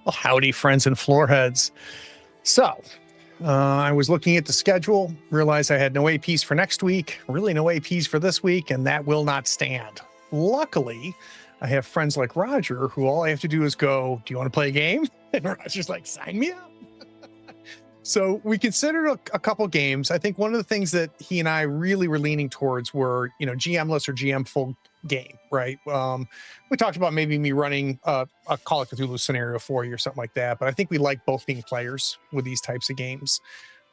Well, howdy, friends and floorheads. So, I was looking at the schedule, realized I had no APs for next week, really no APs for this week, and that will not stand. Luckily, I have friends like Roger who all I have to do is go, "Do you want to play a game?" And Roger's like, "Sign me up." So we considered a couple games. I think one of the things that he and I really were leaning towards were, GM-less or GM full game, right? We talked about maybe me running a Call of Cthulhu scenario for you or something like that, but I think we like both being players with these types of games.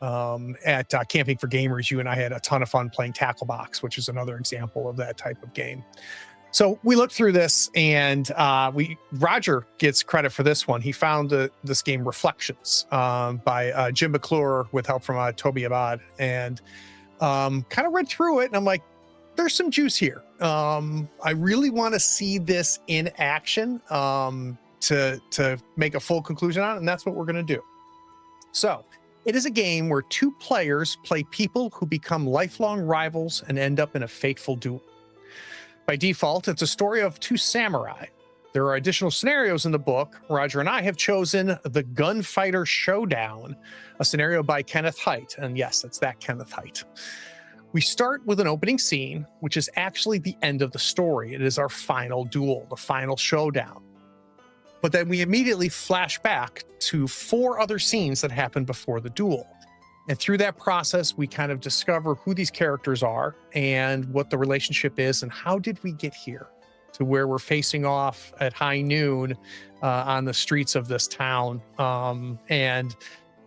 At Camping for Gamers, you and I had a ton of fun playing Tacklebox, which is another example of that type of game. So we looked through this, and Roger gets credit for this one. He found this game Reflections by Jim McClure with help from Toby Abad, and kind of read through it, and I'm like, there's some juice here. I really want to see this in action to make a full conclusion on it, and that's what we're going to do. So it is a game where two players play people who become lifelong rivals and end up in a fateful duel. By default, it's a story of two samurai. There are additional scenarios in the book. Roger and I have chosen The Gunfighter Showdown, a scenario by Kenneth Haidt. And yes, it's that Kenneth Haidt. We start with an opening scene, which is actually the end of the story. It is our final duel, the final showdown. But then we immediately flash back to 4 other scenes that happened before the duel. And through that process, we kind of discover who these characters are and what the relationship is and how did we get here to where we're facing off at high noon on the streets of this town. And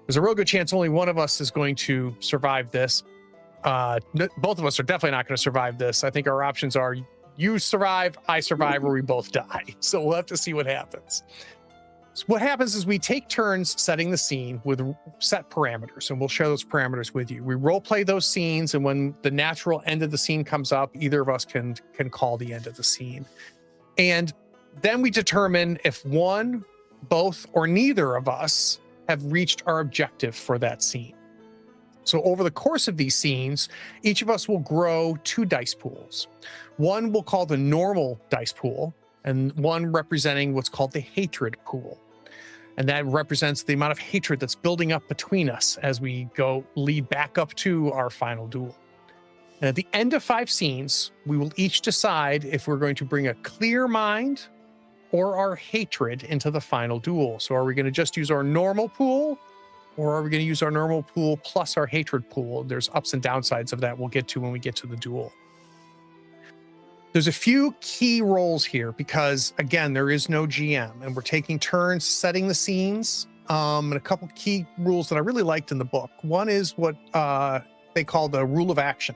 there's a real good chance only one of us is going to survive this. Both of us are definitely not going to survive this. I think our options are you survive, I survive, or we both die. So we'll have to see what happens. So what happens is we take turns setting the scene with set parameters, and we'll share those parameters with you. We role play those scenes, and when the natural end of the scene comes up, either of us can call the end of the scene. And then we determine if one, both, or neither of us have reached our objective for that scene. So over the course of these scenes, each of us will grow 2 dice pools. One we'll call the normal dice pool, and one representing what's called the hatred pool. And that represents the amount of hatred that's building up between us as we lead back up to our final duel. And at the end of 5 scenes, we will each decide if we're going to bring a clear mind or our hatred into the final duel. So are we going to just use our normal pool, or are we going to use our normal pool plus our hatred pool? There's ups and downsides of that we'll get to when we get to the duel. There's a few key roles here because, again, there is no GM, and we're taking turns setting the scenes. And a couple key rules that I really liked in the book. One is what they call the rule of action.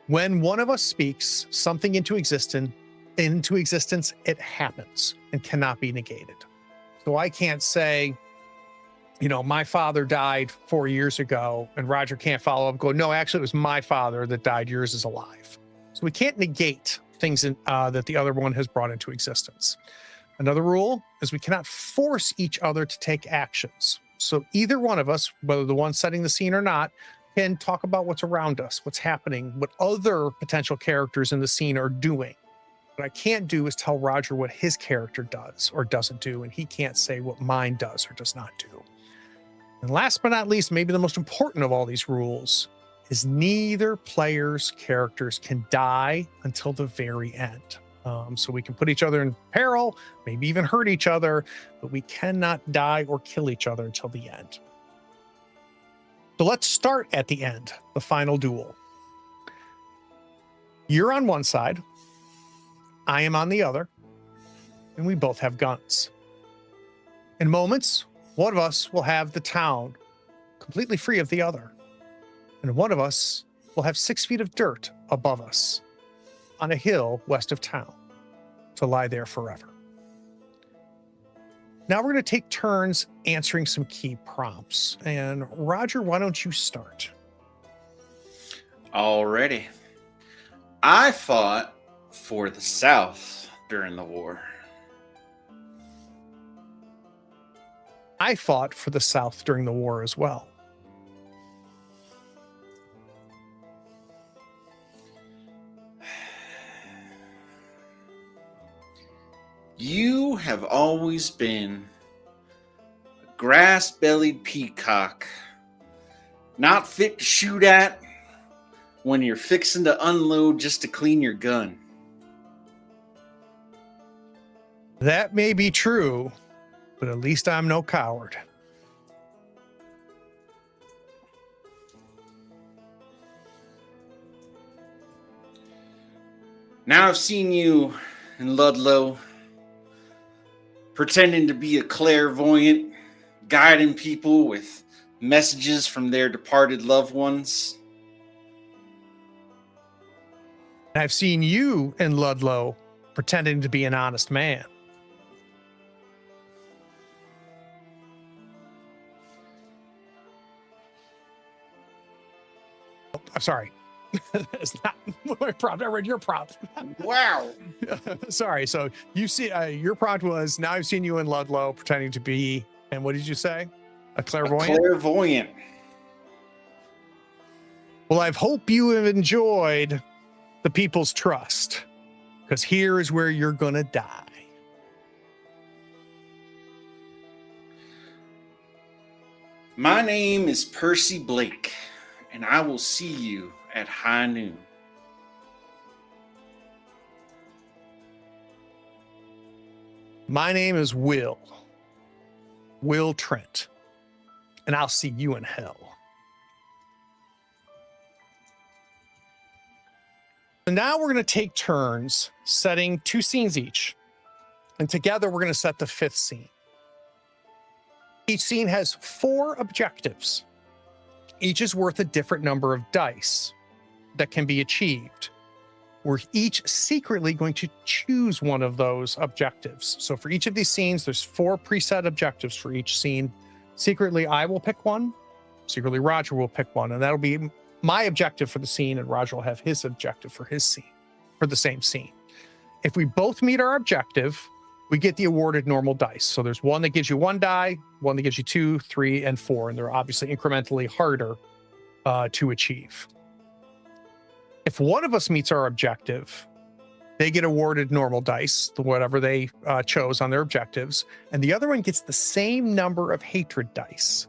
When one of us speaks something into existence, it happens and cannot be negated. So I can't say, my father died 4 years ago, and Roger can't follow up and go, no, actually, it was my father that died. Yours is alive. So we can't negate things that the other one has brought into existence. Another rule is we cannot force each other to take actions. So either one of us, whether the one setting the scene or not, can talk about what's around us, what's happening, what other potential characters in the scene are doing. What I can't do is tell Roger what his character does or doesn't do, and he can't say what mine does or does not do. And last but not least, maybe the most important of all these rules, is neither player's characters can die until the very end. So we can put each other in peril, maybe even hurt each other, but we cannot die or kill each other until the end. So let's start at the end, the final duel. You're on one side, I am on the other, and we both have guns. In moments, one of us will have the town completely free of the other. And one of us will have 6 feet of dirt above us on a hill west of town to lie there forever. Now we're going to take turns answering some key prompts. And Roger, why don't you start? Alrighty. I fought for the South during the war. I fought for the South during the war as well. You have always been grass-bellied peacock, not fit to shoot at when you're fixing to unload just to clean your gun. That may be true, but at least I'm no coward. Now I've seen you in Ludlow, pretending to be a clairvoyant, guiding people with messages from their departed loved ones. I've seen you in Ludlow pretending to be an honest man. Oh, I'm sorry. That's not my prompt. I read your prompt. Wow. Sorry. So you see, your prompt was, now I've seen you in Ludlow pretending to be, and what did you say? A clairvoyant? Clairvoyant. Well, I hope you have enjoyed the people's trust, because here is where you're going to die. My name is Percy Blake, and I will see you at high noon. My name is Will Trent, and I'll see you in hell. And now we're going to take turns setting 2 scenes each, and together we're going to set the 5th scene. Each scene has 4 objectives. Each is worth a different number of dice that can be achieved. We're each secretly going to choose one of those objectives. So for each of these scenes, there's 4 preset objectives for each scene. Secretly, I will pick one. Secretly, Roger will pick one, and that'll be my objective for the scene, and Roger will have his objective for his scene, for the same scene. If we both meet our objective, we get the awarded normal dice. So there's one that gives you 1 die, one that gives you 2, 3, and 4, and they're obviously incrementally harder to achieve. If one of us meets our objective, they get awarded normal dice, whatever they chose on their objectives, and the other one gets the same number of hatred dice.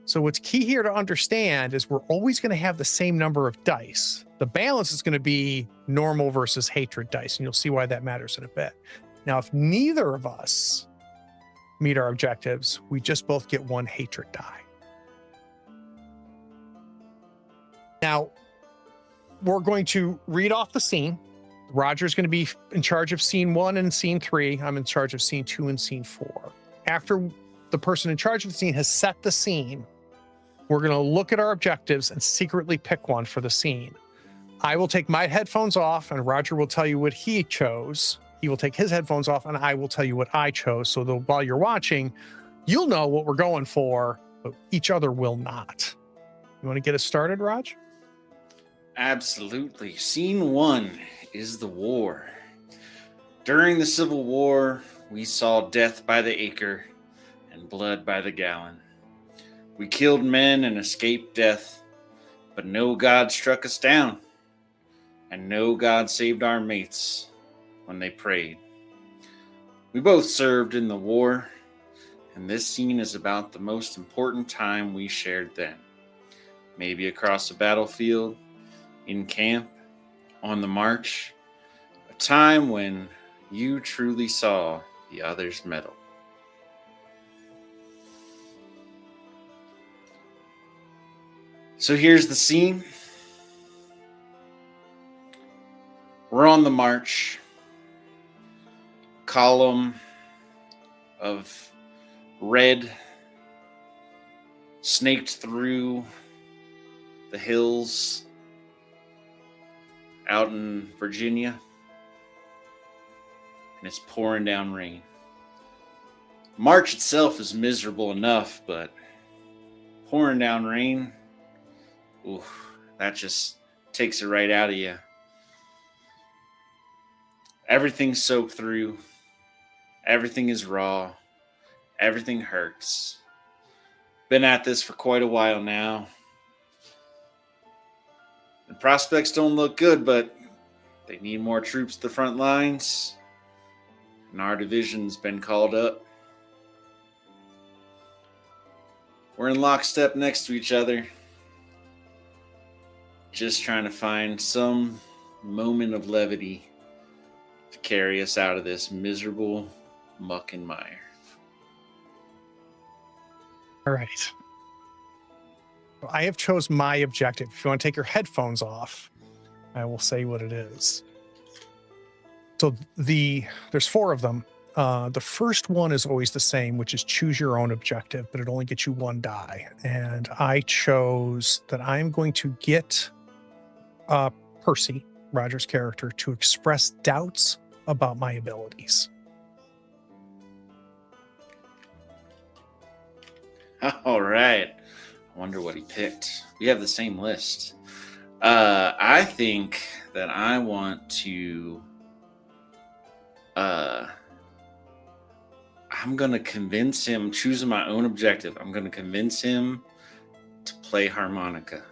So what's key here to understand is we're always going to have the same number of dice. The balance is going to be normal versus hatred dice, and you'll see why that matters in a bit. Now, if neither of us meet our objectives, we just both get 1 hatred die. Now, we're going to read off the scene. Roger's going to be in charge of scene 1 and scene 3. I'm in charge of scene 2 and scene 4. After the person in charge of the scene has set the scene, we're going to look at our objectives and secretly pick one for the scene. I will take my headphones off, and Roger will tell you what he chose. He will take his headphones off, and I will tell you what I chose. So that while you're watching, you'll know what we're going for, but each other will not. You want to get us started, Raj? Absolutely. Scene 1 is the war. During the Civil War, we saw death by the acre and blood by the gallon. We killed men and escaped death, but no God struck us down, and no God saved our mates when they prayed. We both served in the war, and this scene is about the most important time we shared then. Maybe across the battlefield, in camp, on the march, a time when you truly saw the other's mettle. So here's the scene. We're on the march. Column of red snaked through the hills out in Virginia, and it's pouring down rain. March itself is miserable enough, but pouring down rain, ooh, that just takes it right out of you. Everything's soaked through. Everything is raw. Everything hurts. Been at this for quite a while now. The prospects don't look good, but they need more troops at the front lines. And our division's been called up. We're in lockstep next to each other. Just trying to find some moment of levity to carry us out of this miserable muck and mire. All right. I have chose my objective. If you want to take your headphones off, I will say what it is. So there's 4 of them. The first one is always the same, which is choose your own objective, but it only gets you 1 die. And I chose that I'm going to get Percy, Roger's character, to express doubts about my abilities. All right. I wonder what he picked. We have the same list. I think that I want to. I'm going to convince him, choosing my own objective, I'm going to convince him to play harmonica.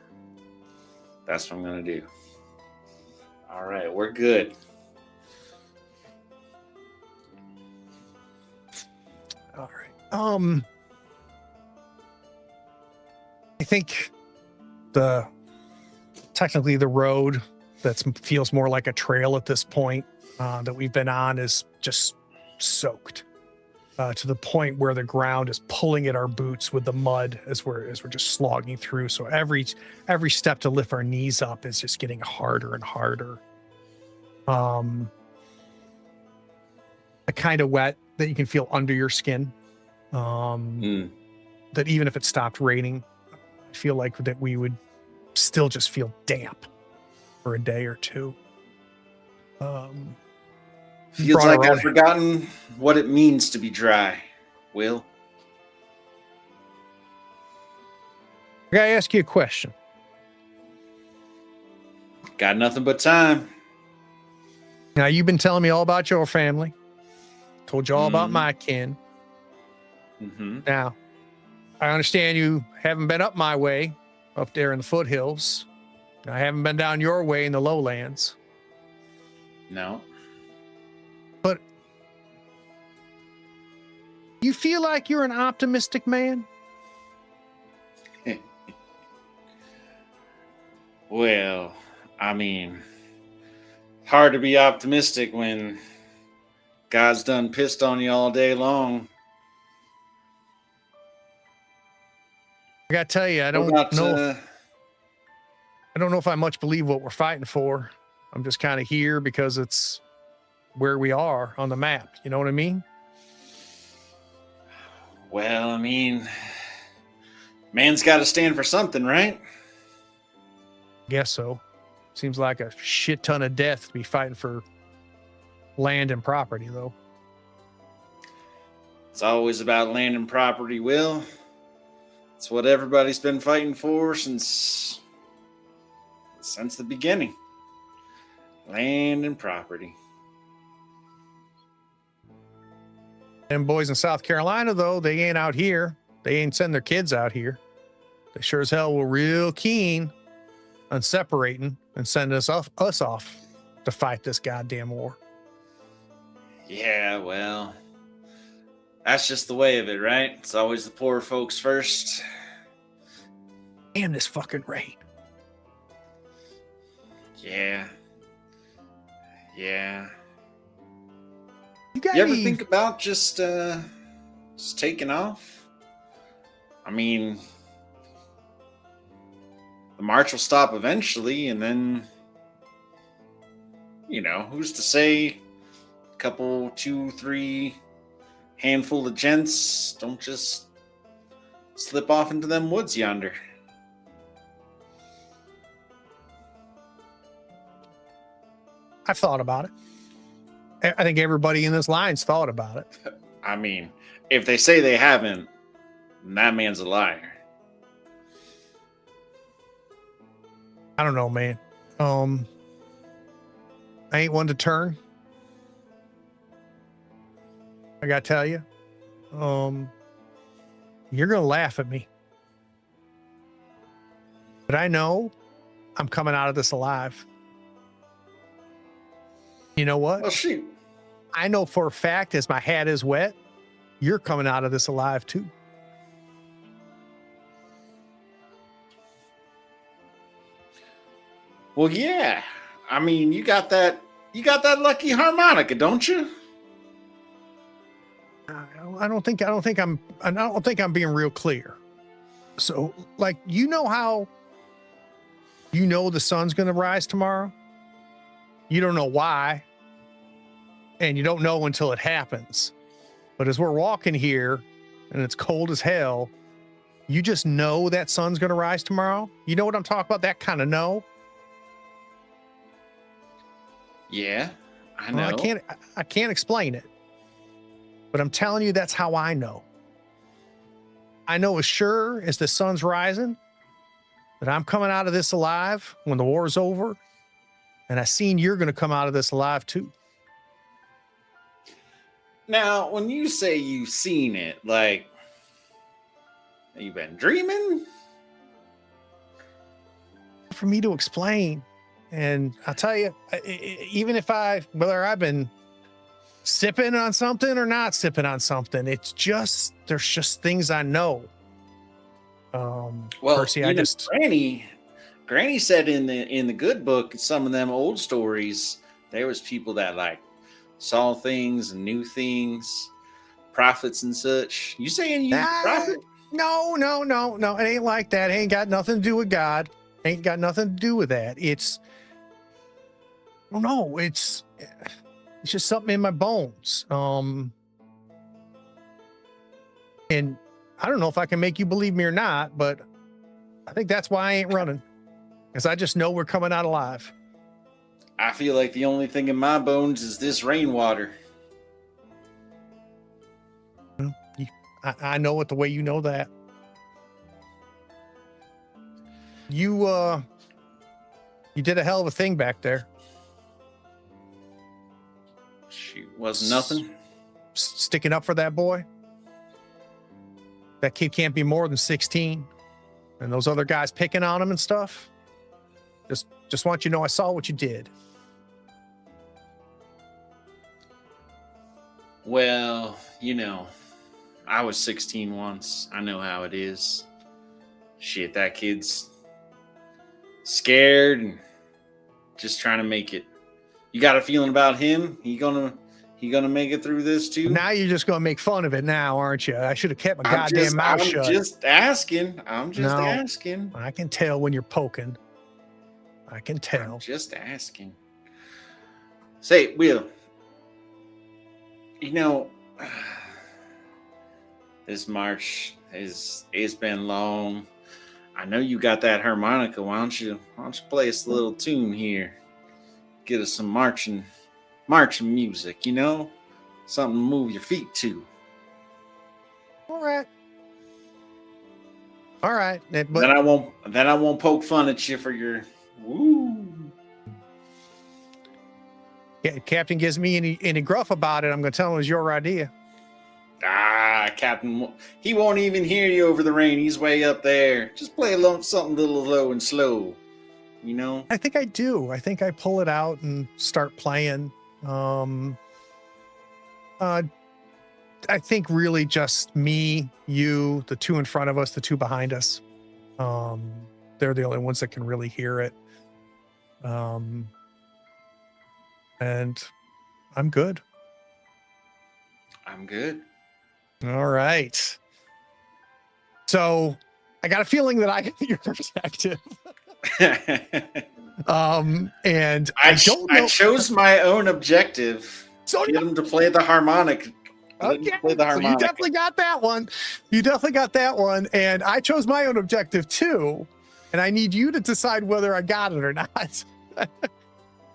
That's what I'm going to do. All right, we're good. All right. I think technically the road that feels more like a trail at this point that we've been on is just soaked to the point where the ground is pulling at our boots with the mud as we're just slogging through. So every step to lift our knees up is just getting harder and harder. The kind of wet that you can feel under your skin. That even if it stopped raining, I feel like that we would still just feel damp for a day or two. Feels like I've forgotten what it means to be dry. Will? I gotta ask you a question. Got nothing but time. Now, you've been telling me all about your family. Told you all about my kin. Mm-hmm. Now, I understand you haven't been up my way, up there in the foothills. I haven't been down your way in the lowlands. No. But you feel like you're an optimistic man? Well, I mean, hard to be optimistic when God's done pissed on you all day long. I gotta tell you, I don't know if I much believe what we're fighting for. I'm just kind of here because it's where we are on the map. You know what I mean? Well, I mean, man's got to stand for something, right? Guess so. Seems like a shit ton of death to be fighting for land and property, though. It's always about land and property, Will. It's what everybody's been fighting for since the beginning. Land and property. Them boys in South Carolina, though, they ain't out here. They ain't sending their kids out here. They sure as hell were real keen on separating and sending us off to fight this goddamn war. Yeah, well, that's just the way of it, right? It's always the poor folks first. Damn this fucking rain. Yeah. You ever think about just taking off? I mean, the march will stop eventually, and then, who's to say a couple, 2, 3 handful of gents don't just slip off into them woods yonder? I've thought about it. I think everybody in this line's thought about it. I mean, if they say they haven't, that man's a liar. I don't know, man. I ain't one to turn. I gotta tell you. You're gonna laugh at me. But I know I'm coming out of this alive. You know what? Oh, shoot. I know for a fact, as my hat is wet, you're coming out of this alive too. Well, yeah. I mean, you got that. You got that lucky harmonica, don't you? I don't think I'm being real clear. So, like, you know how you know the sun's going to rise tomorrow? You don't know why, and you don't know until it happens. But as we're walking here and it's cold as hell, you just know that sun's going to rise tomorrow. You know what I'm talking about? That kind of know. Yeah, I Well, know. I can't explain it, but I'm telling you, that's how I know. I know as sure as the sun's rising that I'm coming out of this alive when the war's over, and I seen you're going to come out of this alive too. Now, when you say you've seen it, like, you been dreaming? For me to explain, and I'll tell you, even if whether I've been sipping on something or not sipping on something, it's just there's just things I know. Well, Percy, you know, Granny said in the good book, some of them old stories, there was people that like saw things and knew things, prophets and such. You saying you prophet? No. It ain't like that. It ain't got nothing to do with God. Ain't got nothing to do with that. It's no, it's just something in my bones. And I don't know if I can make you believe me or not, but I think that's why I ain't running. Because I just know we're coming out alive. I feel like the only thing in my bones is this rainwater. I know it the way you know that. You did a hell of a thing back there. Shoot, wasn't nothing. Sticking up for that boy. That kid can't be more than 16. And those other guys picking on him and stuff. Just want you to know I saw what you did. Well, you know, I was 16 once. I know how it is. Shit, that kid's scared and just trying to make it. You got a feeling about him? He gonna make it through this too? Now you're just gonna make fun of it now, aren't you? I should have kept my goddamn mouth shut. I'm just asking. Asking. I can tell when you're poking. I can tell. I'm just asking. Say, Will, you know, this march it's been long. I know you got that harmonica. Why don't you play us a little tune here? Get us some marching music, you know? Something to move your feet to. All right. But Then I won't poke fun at you for your woo. Yeah, Captain gives me any gruff about it, I'm gonna tell him it was your idea. Captain, he won't even hear you over the rain. He's way up there. Just play something a little low and slow, you know? I think I do. I think I pull it out and start playing. I think really just me, you, the two in front of us, the two behind us. They're the only ones that can really hear it. And I'm good. I'm good. All right. So I got a feeling that I can be your protective. And I don't know. I chose my own objective. So get him to play the harmonic. Okay. So you definitely got that one. And I chose my own objective too. And I need you to decide whether I got it or not.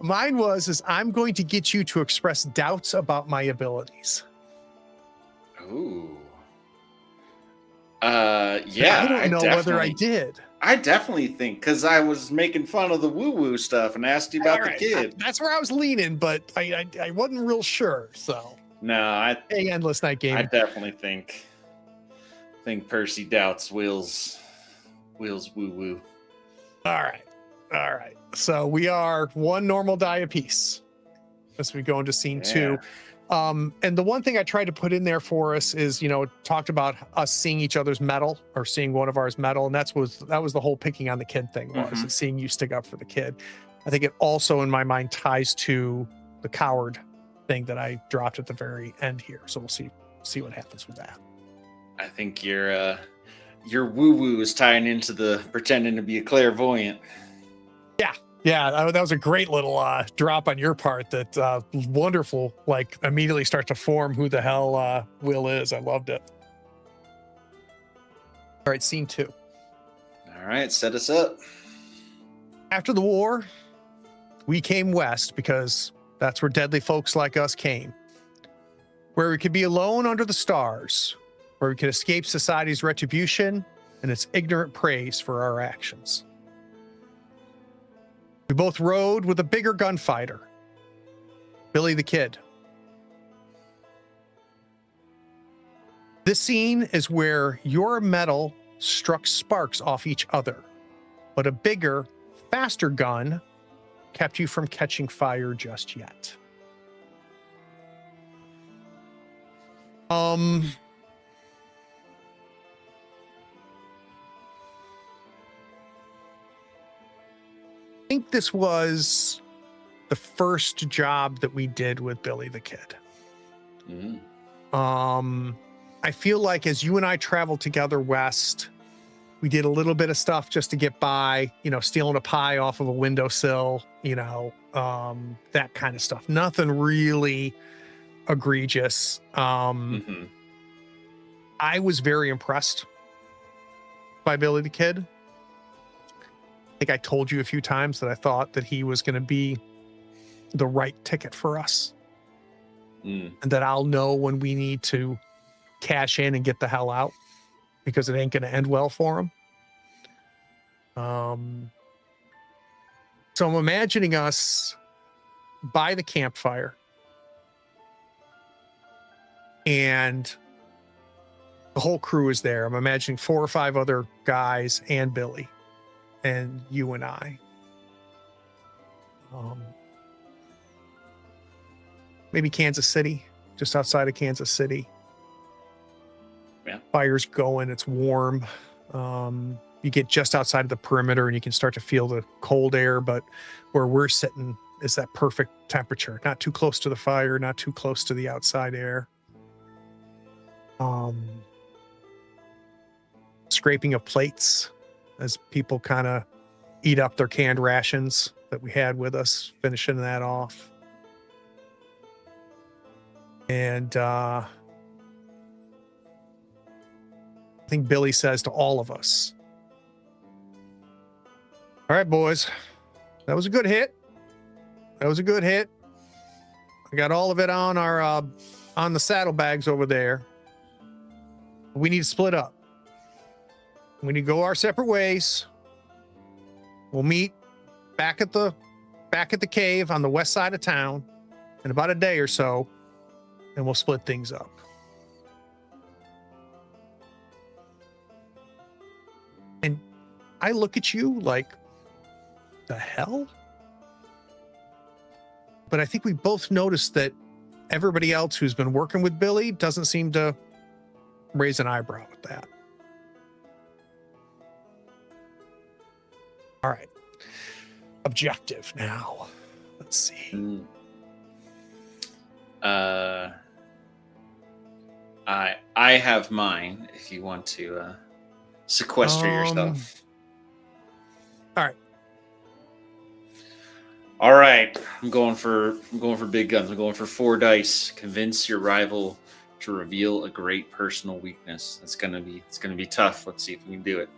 Mine is I'm going to get you to express doubts about my abilities. Ooh. Yeah. I don't know whether I did. I definitely think, because I was making fun of the woo-woo stuff and asked you about the kid. That's where I was leaning, but I wasn't real sure. So no, endless night game. I definitely think Percy doubts Will's woo-woo. All right. So we are one normal die apiece as we go into scene 2. And the one thing I tried to put in there for us is, talked about us seeing each other's metal or seeing one of ours metal. And that was the whole picking on the kid thing was seeing you stick up for the kid. I think it also in my mind ties to the coward thing that I dropped at the very end here. So we'll see what happens with that. I think your woo-woo is tying into the pretending to be a clairvoyant. Yeah, that was a great little drop on your part. That wonderful, like immediately start to form who the hell Will is. I loved it. All right, scene 2. All right, set us up. After the war, we came west because that's where deadly folks like us came. Where we could be alone under the stars, where we could escape society's retribution and its ignorant praise for our actions. We both rode with a bigger gunfighter, Billy the Kid. This scene is where your metal struck sparks off each other, but a bigger, faster gun kept you from catching fire just yet. I think this was the first job that we did with Billy the Kid. I feel like as you and I traveled together west, we did a little bit of stuff just to get by, stealing a pie off of a windowsill, that kind of stuff. Nothing really egregious. I was very impressed by Billy the Kid. I think I told you a few times that I thought that he was going to be the right ticket for us. And that I'll know when we need to cash in and get the hell out because it ain't going to end well for him. So I'm imagining us by the campfire and the whole crew is there. I'm imagining 4 or 5 other guys and Billy and you and I. Maybe Kansas City, just outside of Kansas City. Yeah. Fire's going, it's warm. You get just outside of the perimeter and you can start to feel the cold air, but where we're sitting is that perfect temperature. Not too close to the fire, not too close to the outside air. Scraping of plates as people kind of eat up their canned rations that we had with us, finishing that off. And I think Billy says to all of us, "All right, boys, that was a good hit. That was a good hit. I got all of it on our on the saddlebags over there. We need to split up. We need to go our separate ways. We'll meet back at the cave on the west side of town in about a day or so, and we'll split things up." And I look at you like, the hell? But I think we both noticed that everybody else who's been working with Billy doesn't seem to raise an eyebrow at that. All right. Objective now. Let's see. I have mine if you want to sequester yourself. All right. I'm going for big guns. I'm going for 4 dice. Convince your rival to reveal a great personal weakness. It's gonna be tough. Let's see if we can do it.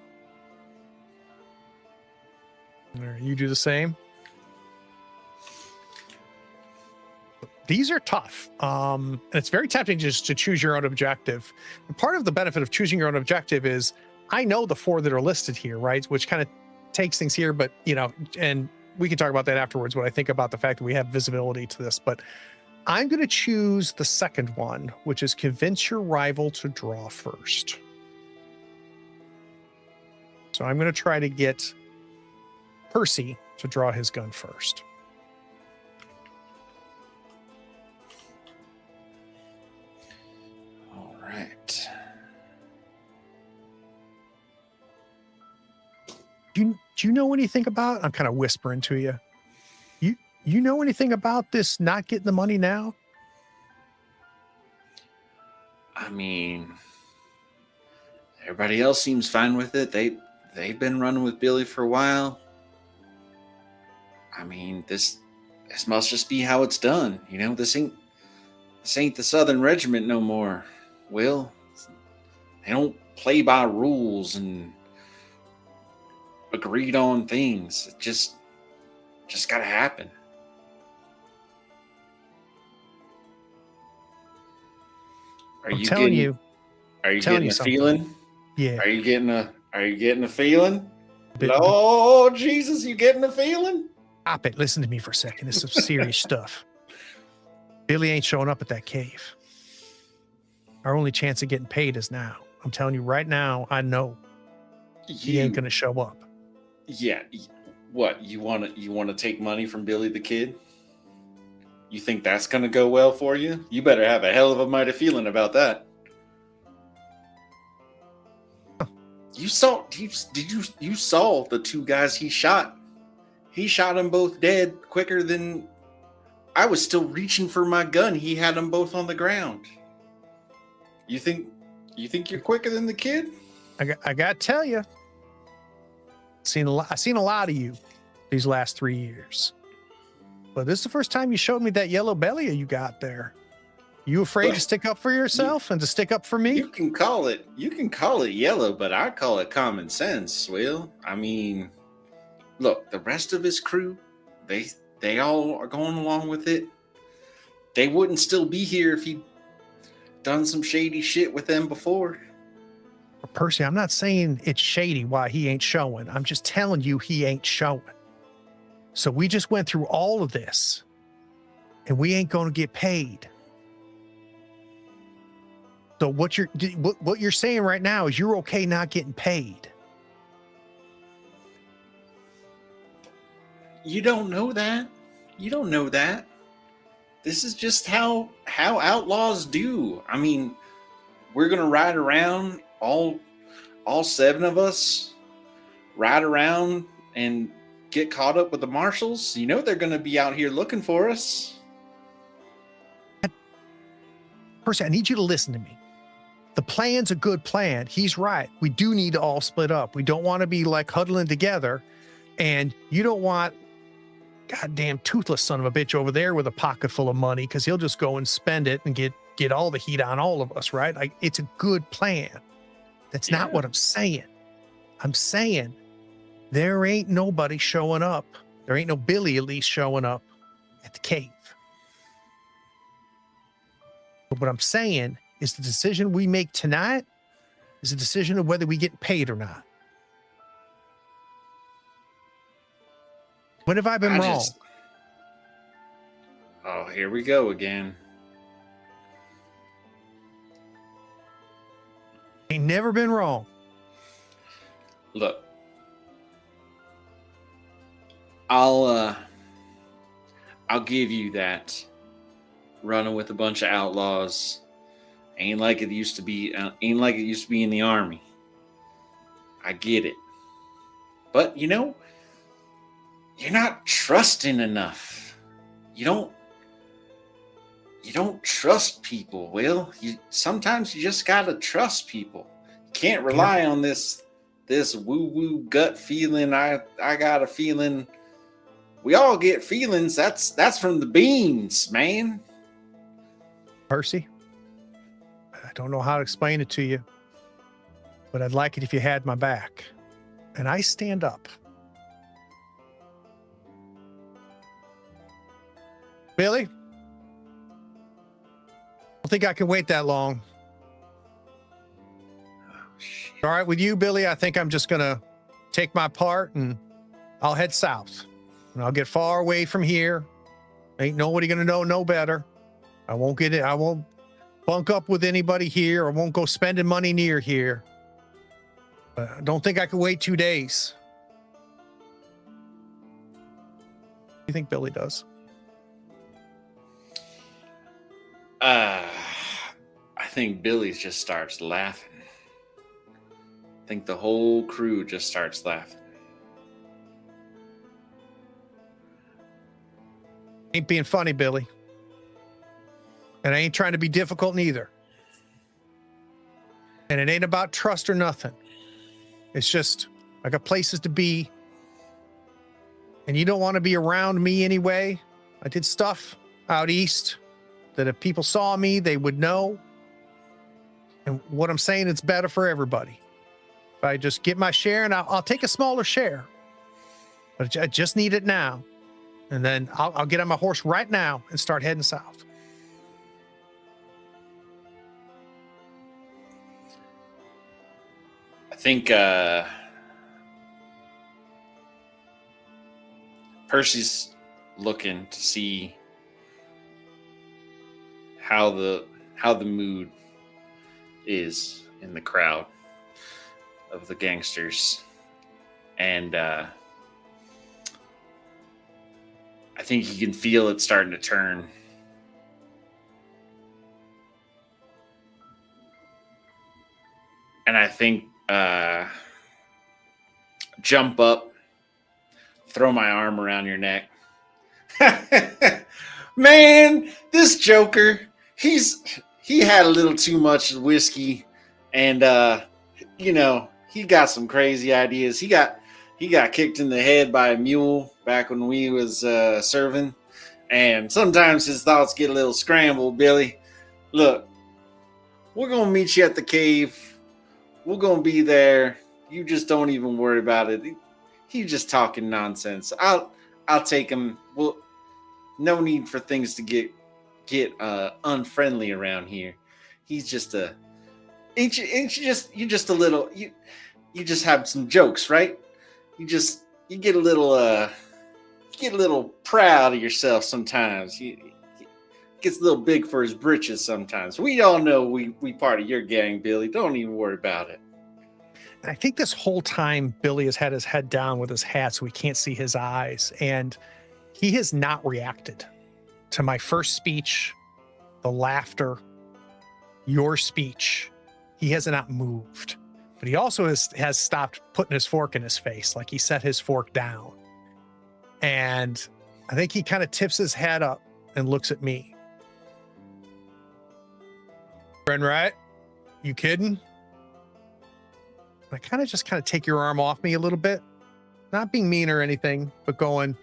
All right, you do the same. These are tough. And it's very tempting just to choose your own objective. And part of the benefit of choosing your own objective is I know the 4 that are listed here, right? Which kind of takes things here, but and we can talk about that afterwards, what I think about the fact that we have visibility to this, but I'm going to choose the second one, which is convince your rival to draw first. So I'm going to try to get Percy to draw his gun first. All right. Do you know anything about? I'm kind of whispering to you. You know anything about this not getting the money now? I mean, everybody else seems fine with it. They've been running with Billy for a while. I mean, this must just be how it's done. You know, this ain't the Southern Regiment no more. Will, they don't play by rules and agreed on things. It just gotta happen. Are I'm you telling getting you, are you telling getting you a something. feeling? Yeah. Are you getting a feeling? But Lord Jesus, you getting a feeling? stop it. Listen to me for a second. This is some serious stuff. Billy ain't showing up at that cave. Our only chance of getting paid is now. I'm telling you right now, I know he ain't going to show up. Yeah. What, you wanna take money from Billy the Kid? You think that's gonna go well for you? You better have a hell of a mighty feeling about that. You saw you saw the two guys he shot. He shot them both dead quicker than I was still reaching for my gun. He had them both on the ground. You think you're quicker than the kid? I got to tell you, I've seen a lot of you these last 3 years. But this is the first time you showed me that yellow belly you got there. You afraid to stick up for yourself and to stick up for me? You can call it yellow, but I call it common sense, Will. I mean, look, the rest of his crew, they all are going along with it. They wouldn't still be here if he'd done some shady shit with them before. Percy, I'm not saying it's shady why he ain't showing. I'm just telling you he ain't showing. So we just went through all of this and we ain't going to get paid. So what you're saying right now is you're okay not getting paid. You don't know that. You don't know that. This is just how outlaws do. I mean, we're gonna ride around all seven of us ride around and get caught up with the marshals. You know they're gonna be out here looking for us. Percy, I need you to listen to me. The plan's a good plan. He's right. We do need to all split up. We don't want to be like huddling together. And you don't want goddamn toothless son of a bitch over there with a pocket full of money because he'll just go and spend it and get all the heat on all of us, right? Like, it's a good plan. That's not what I'm saying. I'm saying there ain't nobody showing up. There ain't no Billy at least showing up at the cave. But what I'm saying is the decision we make tonight is a decision of whether we get paid or not. When have I been wrong? Oh, here we go again. Ain't never been wrong. Look, I'll give you that. Running with a bunch of outlaws ain't like it used to be. Ain't like it used to be in the army. I get it, but you know, you're not trusting enough. You don't trust people, Will. Sometimes you just gotta trust people. You can't rely on this woo-woo gut feeling. I got a feeling. We all get feelings. That's from the beans, man. Percy, I don't know how to explain it to you, but I'd like it if you had my back. And I stand up. Billy, I don't think I can wait that long. All right with you, Billy? I think I'm just going to take my part and I'll head south. And I'll get far away from here. Ain't nobody going to know no better. I won't get it. I won't bunk up with anybody here. I won't go spending money near here. I don't think I can wait 2 days. What do you think Billy does? I think Billy just starts laughing. I think the whole crew just starts laughing. Ain't being funny, Billy. And I ain't trying to be difficult neither. And it ain't about trust or nothing. It's just, I got places to be. And you don't want to be around me anyway. I did stuff out east that if people saw me, they would know. And what I'm saying, it's better for everybody. If I just get my share, and I'll take a smaller share. But I just need it now. And then I'll get on my horse right now and start heading south. I think Percy's looking to see how the mood is in the crowd of the gangsters, and I think he can feel it starting to turn. And I think jump up, throw my arm around your neck. Man, this Joker, he had a little too much whiskey, and he got some crazy ideas. He got kicked in the head by a mule back when we was serving, and sometimes his thoughts get a little scrambled. Billy, look, we're gonna meet you at the cave. We're gonna be there. You just don't even worry about it. He's just talking nonsense. I'll take him. Well, no need for things to get unfriendly around here. He's just a. Ain't you just a little. You just have some jokes, right? You get a little proud of yourself sometimes. He gets a little big for his britches sometimes. We all know we part of your gang, Billy. Don't even worry about it. And I think this whole time Billy has had his head down with his hat so we can't see his eyes. And he has not reacted to my first speech, the laughter, your speech. He has not moved. But he also has stopped putting his fork in his face, like he set his fork down. And I think he kind of tips his head up and looks at me. Friend, right? You kidding? I kind of take your arm off me a little bit. Not being mean or anything, but going,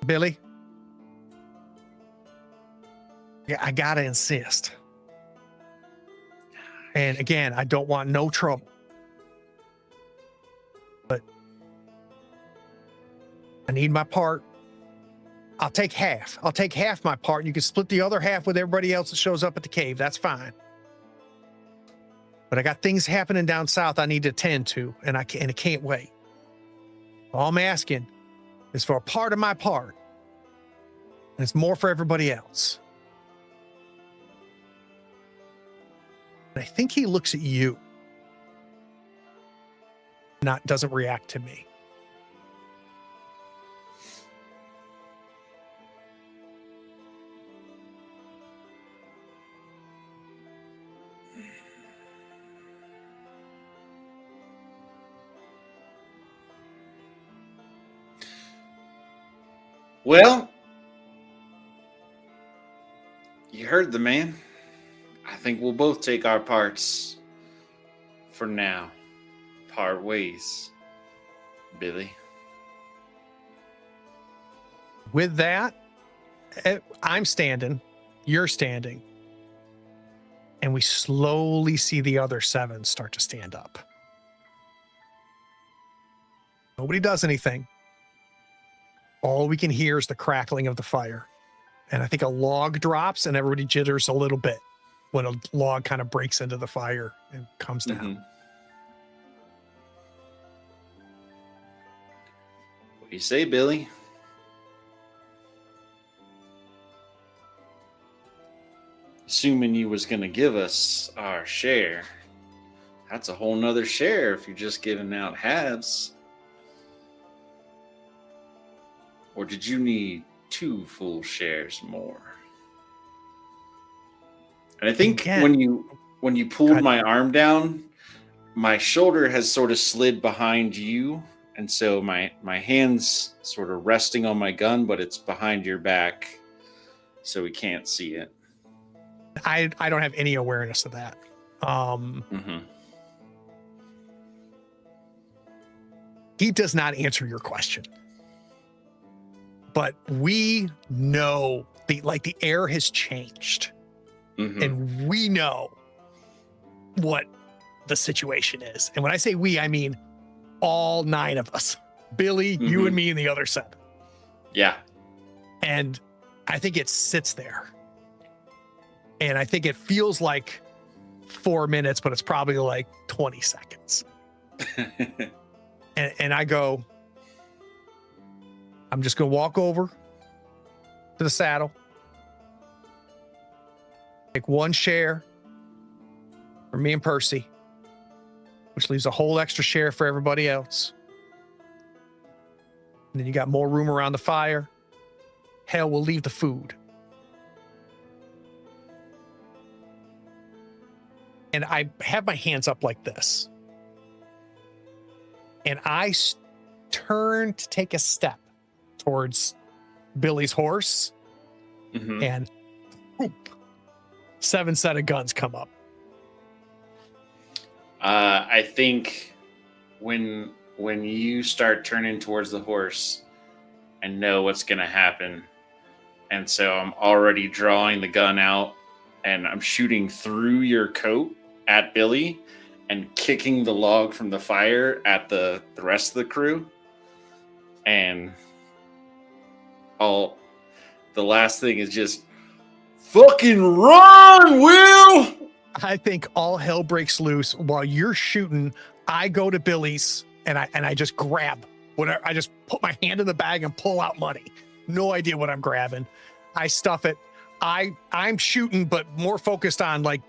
Billy, yeah, I gotta insist. And again, I don't want no trouble. But I need my part. I'll take half. I'll take half my part, and you can split the other half with everybody else that shows up at the cave. That's fine. But I got things happening down south I need to attend to, and I can't wait. All I'm asking is for a part of my part, and it's more for everybody else. And I think he looks at you, doesn't react to me. Well, you heard the man. I think we'll both take our parts for now. Part ways, Billy. With that, I'm standing, you're standing, and we slowly see the other 7 start to stand up. Nobody does anything. All we can hear is the crackling of the fire. And I think a log drops and everybody jitters a little bit when a log kind of breaks into the fire and comes down. Mm-hmm. What do you say, Billy? Assuming you was going to give us our share. That's a whole nother share if you're just giving out halves. Or did you need 2 full shares more? And I think when you pulled my arm down, my shoulder has sort of slid behind you, and so my hands sort of resting on my gun, but it's behind your back, so we can't see it. I don't have any awareness of that. Mm-hmm. He does not answer your question, but we know the air has changed, Mm-hmm. and we know what the situation is. And when I say we, I mean all 9 of us, Billy, you Mhm. and me, and the other 7. Yeah. And I think it sits there, and I think it feels like 4 minutes, but it's probably like 20 seconds. And I go, I'm just going to walk over to the saddle, take 1 share for me and Percy, which leaves a whole extra share for everybody else. And then you got more room around the fire. Hell, we'll leave the food. And I have my hands up like this. And I turn to take a step towards Billy's horse, Mhm. and whoop, 7 set of guns come up. I think when you start turning towards the horse, I know what's gonna happen, and so I'm already drawing the gun out, and I'm shooting through your coat at Billy, and kicking the log from the fire at the rest of the crew, and the last thing is just fucking run, Will. I think all hell breaks loose while you're shooting. I go to Billy's and I just grab whatever. I just put my hand in the bag and pull out money. No idea what I'm grabbing. I stuff it. I'm shooting, but more focused on like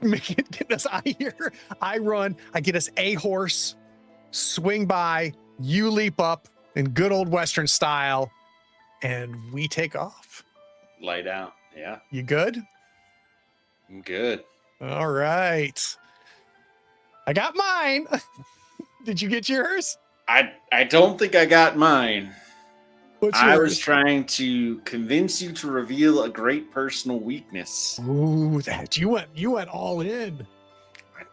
get us out of here. I run. I get us a horse, swing by. You leap up in good old Western style, and we take off. Light out. Yeah, You good? I'm good. All right. I got mine. Did you get yours? I don't think I got mine. What's I yours? was trying to convince you to reveal a great personal weakness. Ooh, that you went all in.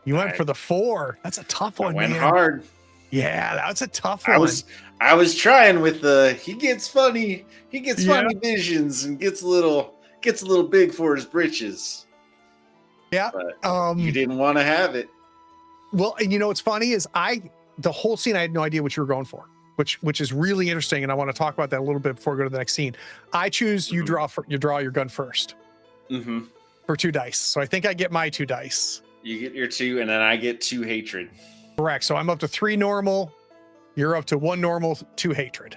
You went for the 4. That's a tough I one, went man. hard. Yeah, that's a tough one. I was trying with the he gets funny visions and gets a little big for his britches. Yeah. But you didn't want to have it. Well, and you know what's funny is the whole scene I had no idea what you were going for, which is really interesting, and I want to talk about that a little bit before we go to the next scene. I choose you draw your gun first. Mm-hmm. For 2 dice. So I think I get my 2 dice. You get your 2, and then I get 2 hatred. Correct. So I'm up to 3 normal. You're up to 1 normal, 2 hatred.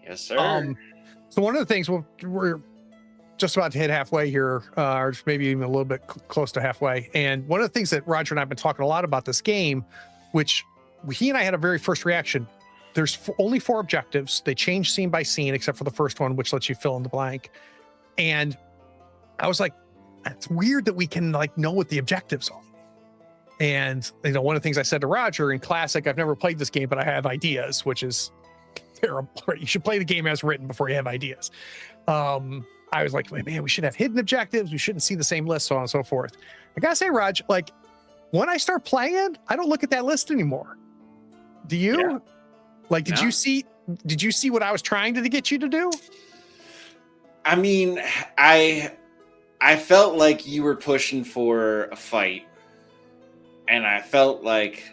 Yes, sir. So one of the things we're just about to hit halfway here, or maybe even a little bit close to halfway. And one of the things that Roger and I have been talking a lot about this game, which he and I had a very first reaction. There's only 4 objectives. They change scene by scene, except for the first one, which lets you fill in the blank. And I was like, it's weird that we can like know what the objectives are. And you know, one of the things I said to Roger in Classic, I've never played this game, but I have ideas, which is terrible. Right? You should play the game as written before you have ideas. I was like, man, we should have hidden objectives. We shouldn't see the same list, so on and so forth. I gotta say, Raj, like when I start playing, I don't look at that list anymore. Do you? Yeah. Like, did you see what I was trying to get you to do? I mean, I felt like you were pushing for a fight, and I felt like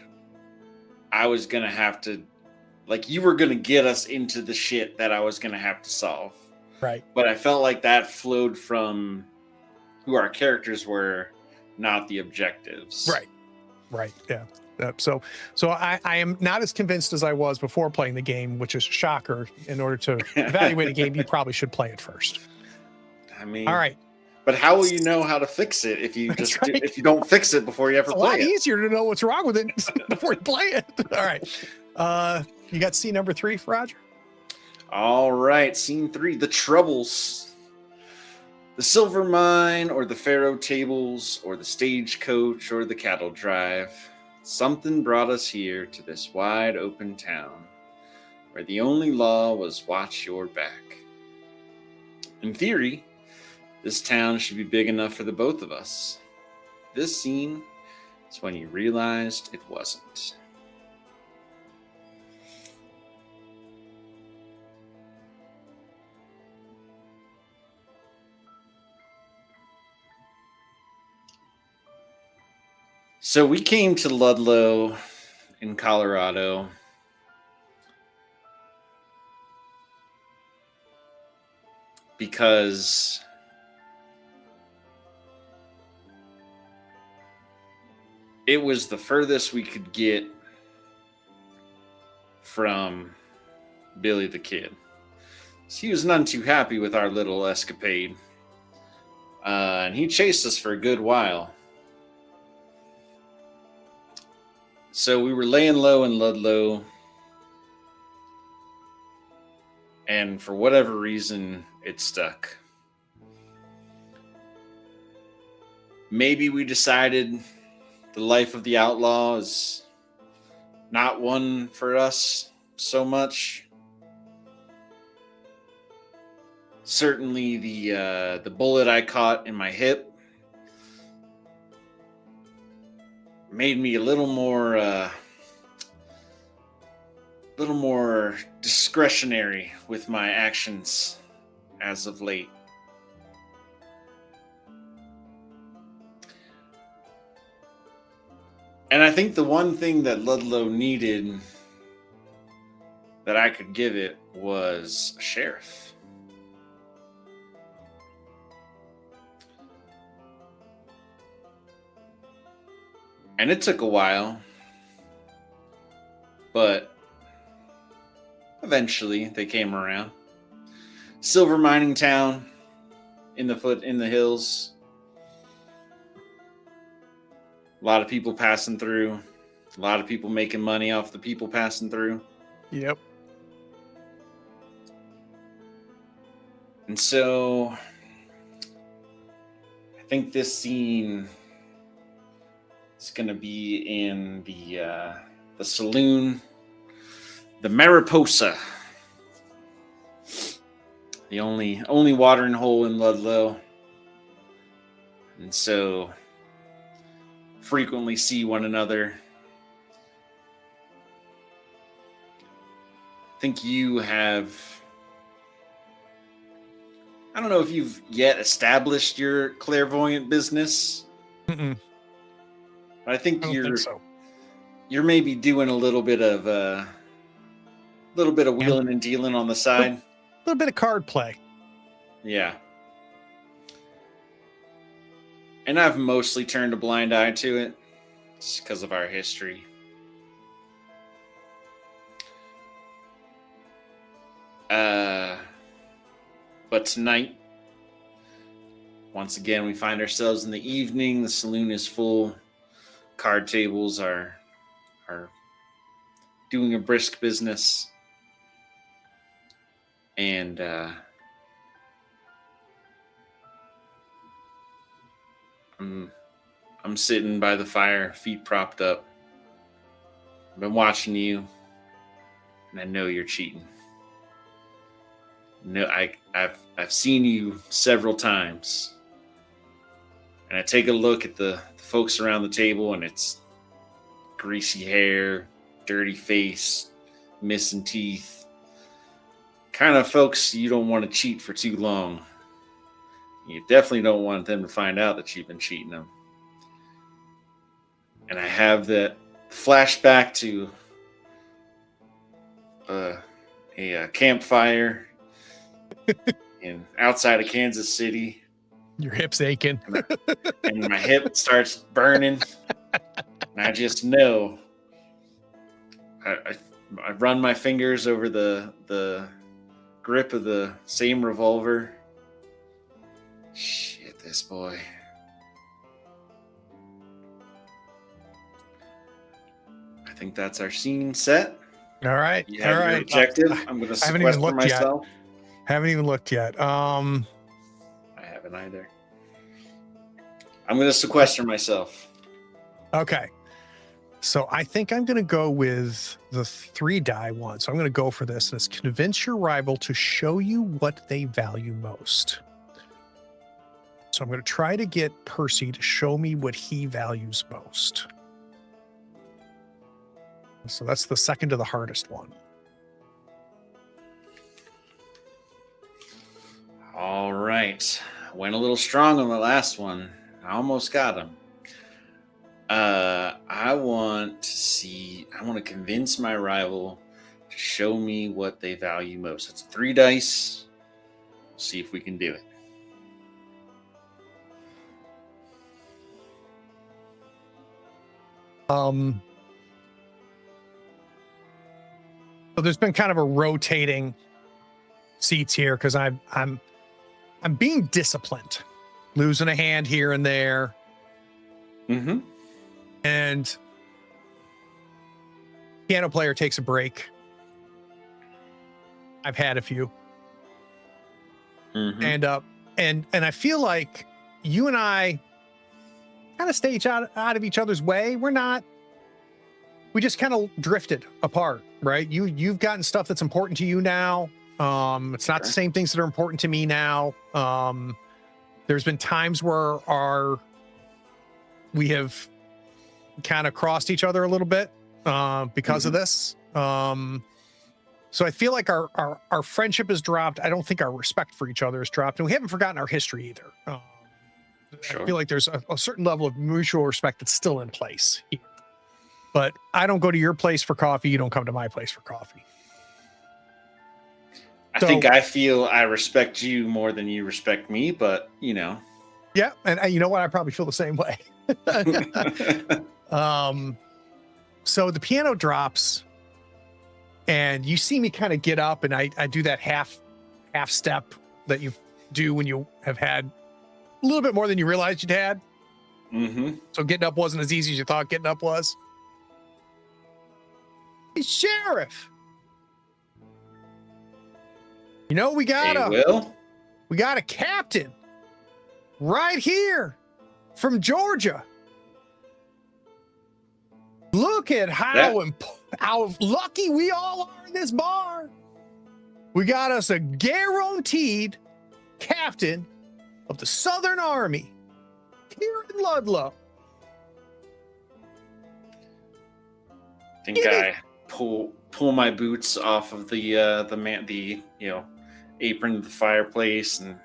I was gonna have to, like, you were gonna get us into the shit that I was gonna have to solve. Right. But I felt like that flowed from who our characters were, not the objectives. Right. Yeah. So I am not as convinced as I was before playing the game, which is a shocker. In order to evaluate a game, you probably should play it first. I mean, all right. But how will you know how to fix it if you if you don't fix it before you ever play it? It's a lot easier to know what's wrong with it before you play it. All right. You got scene number 3 for Roger? All right. Scene 3, the troubles. The silver mine or the pharaoh tables or the stagecoach or the cattle drive. Something brought us here to this wide open town where the only law was watch your back. In theory, this town should be big enough for the both of us. This scene is when you realized it wasn't. So we came to Ludlow in Colorado because it was the furthest we could get from Billy the Kid. So he was none too happy with our little escapade. And he chased us for a good while. So we were laying low in Ludlow. And for whatever reason, it stuck. Maybe we decided the life of the outlaw is not one for us so much. Certainly the bullet I caught in my hip made me a little more discretionary with my actions as of late. And I think the one thing that Ludlow needed that I could give it was a sheriff. And it took a while, but eventually they came around. Silver mining town in the hills. A lot of people passing through. A lot of people making money off the people passing through. Yep. And so I think this scene is going to be in the saloon, the Mariposa, the only watering hole in Ludlow. And so frequently see one another. I think you have, I don't know if you've yet established your clairvoyant business. Mm-mm. But I think I don't think so. You're maybe doing a little bit of wheeling and dealing on the side. A little bit of card play. Yeah. And I've mostly turned a blind eye to it just because of our history. But tonight, once again, we find ourselves in the evening. The saloon is full. Card tables are doing a brisk business. And I'm sitting by the fire, feet propped up. I've been watching you, and I know you're cheating. No, I've seen you several times, and I take a look at the folks around the table, and it's greasy hair, dirty face, missing teeth. Kind of folks you don't want to cheat for too long. You definitely don't want them to find out that you've been cheating them. And I have that flashback to a campfire outside of Kansas City. Your hip's aching. And my hip starts burning. And I just know. I run my fingers over the grip of the same revolver. Shit, this boy. I think that's our scene set. All right. You have all your right. objective. I'm going to sequester myself. Haven't even looked yet. I haven't either. I'm going to sequester myself. Okay. So I think I'm going to go with the 3-die one. So I'm going to go for this. Let's convince your rival to show you what they value most. So I'm going to try to get Percy to show me what he values most. So that's the second to the hardest one. All right. Went a little strong on the last one. I almost got him. I want to convince my rival to show me what they value most. It's 3 dice. We'll see if we can do it. So there's been kind of a rotating seats here because I'm being disciplined, losing a hand here and there. Mm-hmm. And piano player takes a break. I've had a few. Mm-hmm. And I feel like you and I kind of stay out of each other's way. We just kind of drifted apart, right? You've gotten stuff that's important to you now. It's not the same things that are important to me now. There's been times where we have kind of crossed each other a little bit because of this. So I feel like our friendship has dropped. I don't think our respect for each other has dropped, and we haven't forgotten our history either. I feel like there's a certain level of mutual respect that's still in place here. But I don't go to your place for coffee. You don't come to my place for coffee. I feel I respect you more than you respect me, but Yeah, and you know what? I probably feel the same way. So the piano drops, and you see me kind of get up, and I do that half step that you do when you have had a little bit more than you realized you'd had. Mm-hmm. So getting up wasn't as easy as you thought getting up was. Hey, Sheriff. You know, we got a captain right here from Georgia. Look at how lucky we all are in this bar. We got us a guaranteed captain of the Southern Army here in Ludlow. I think I pull my boots off of the apron of the fireplace and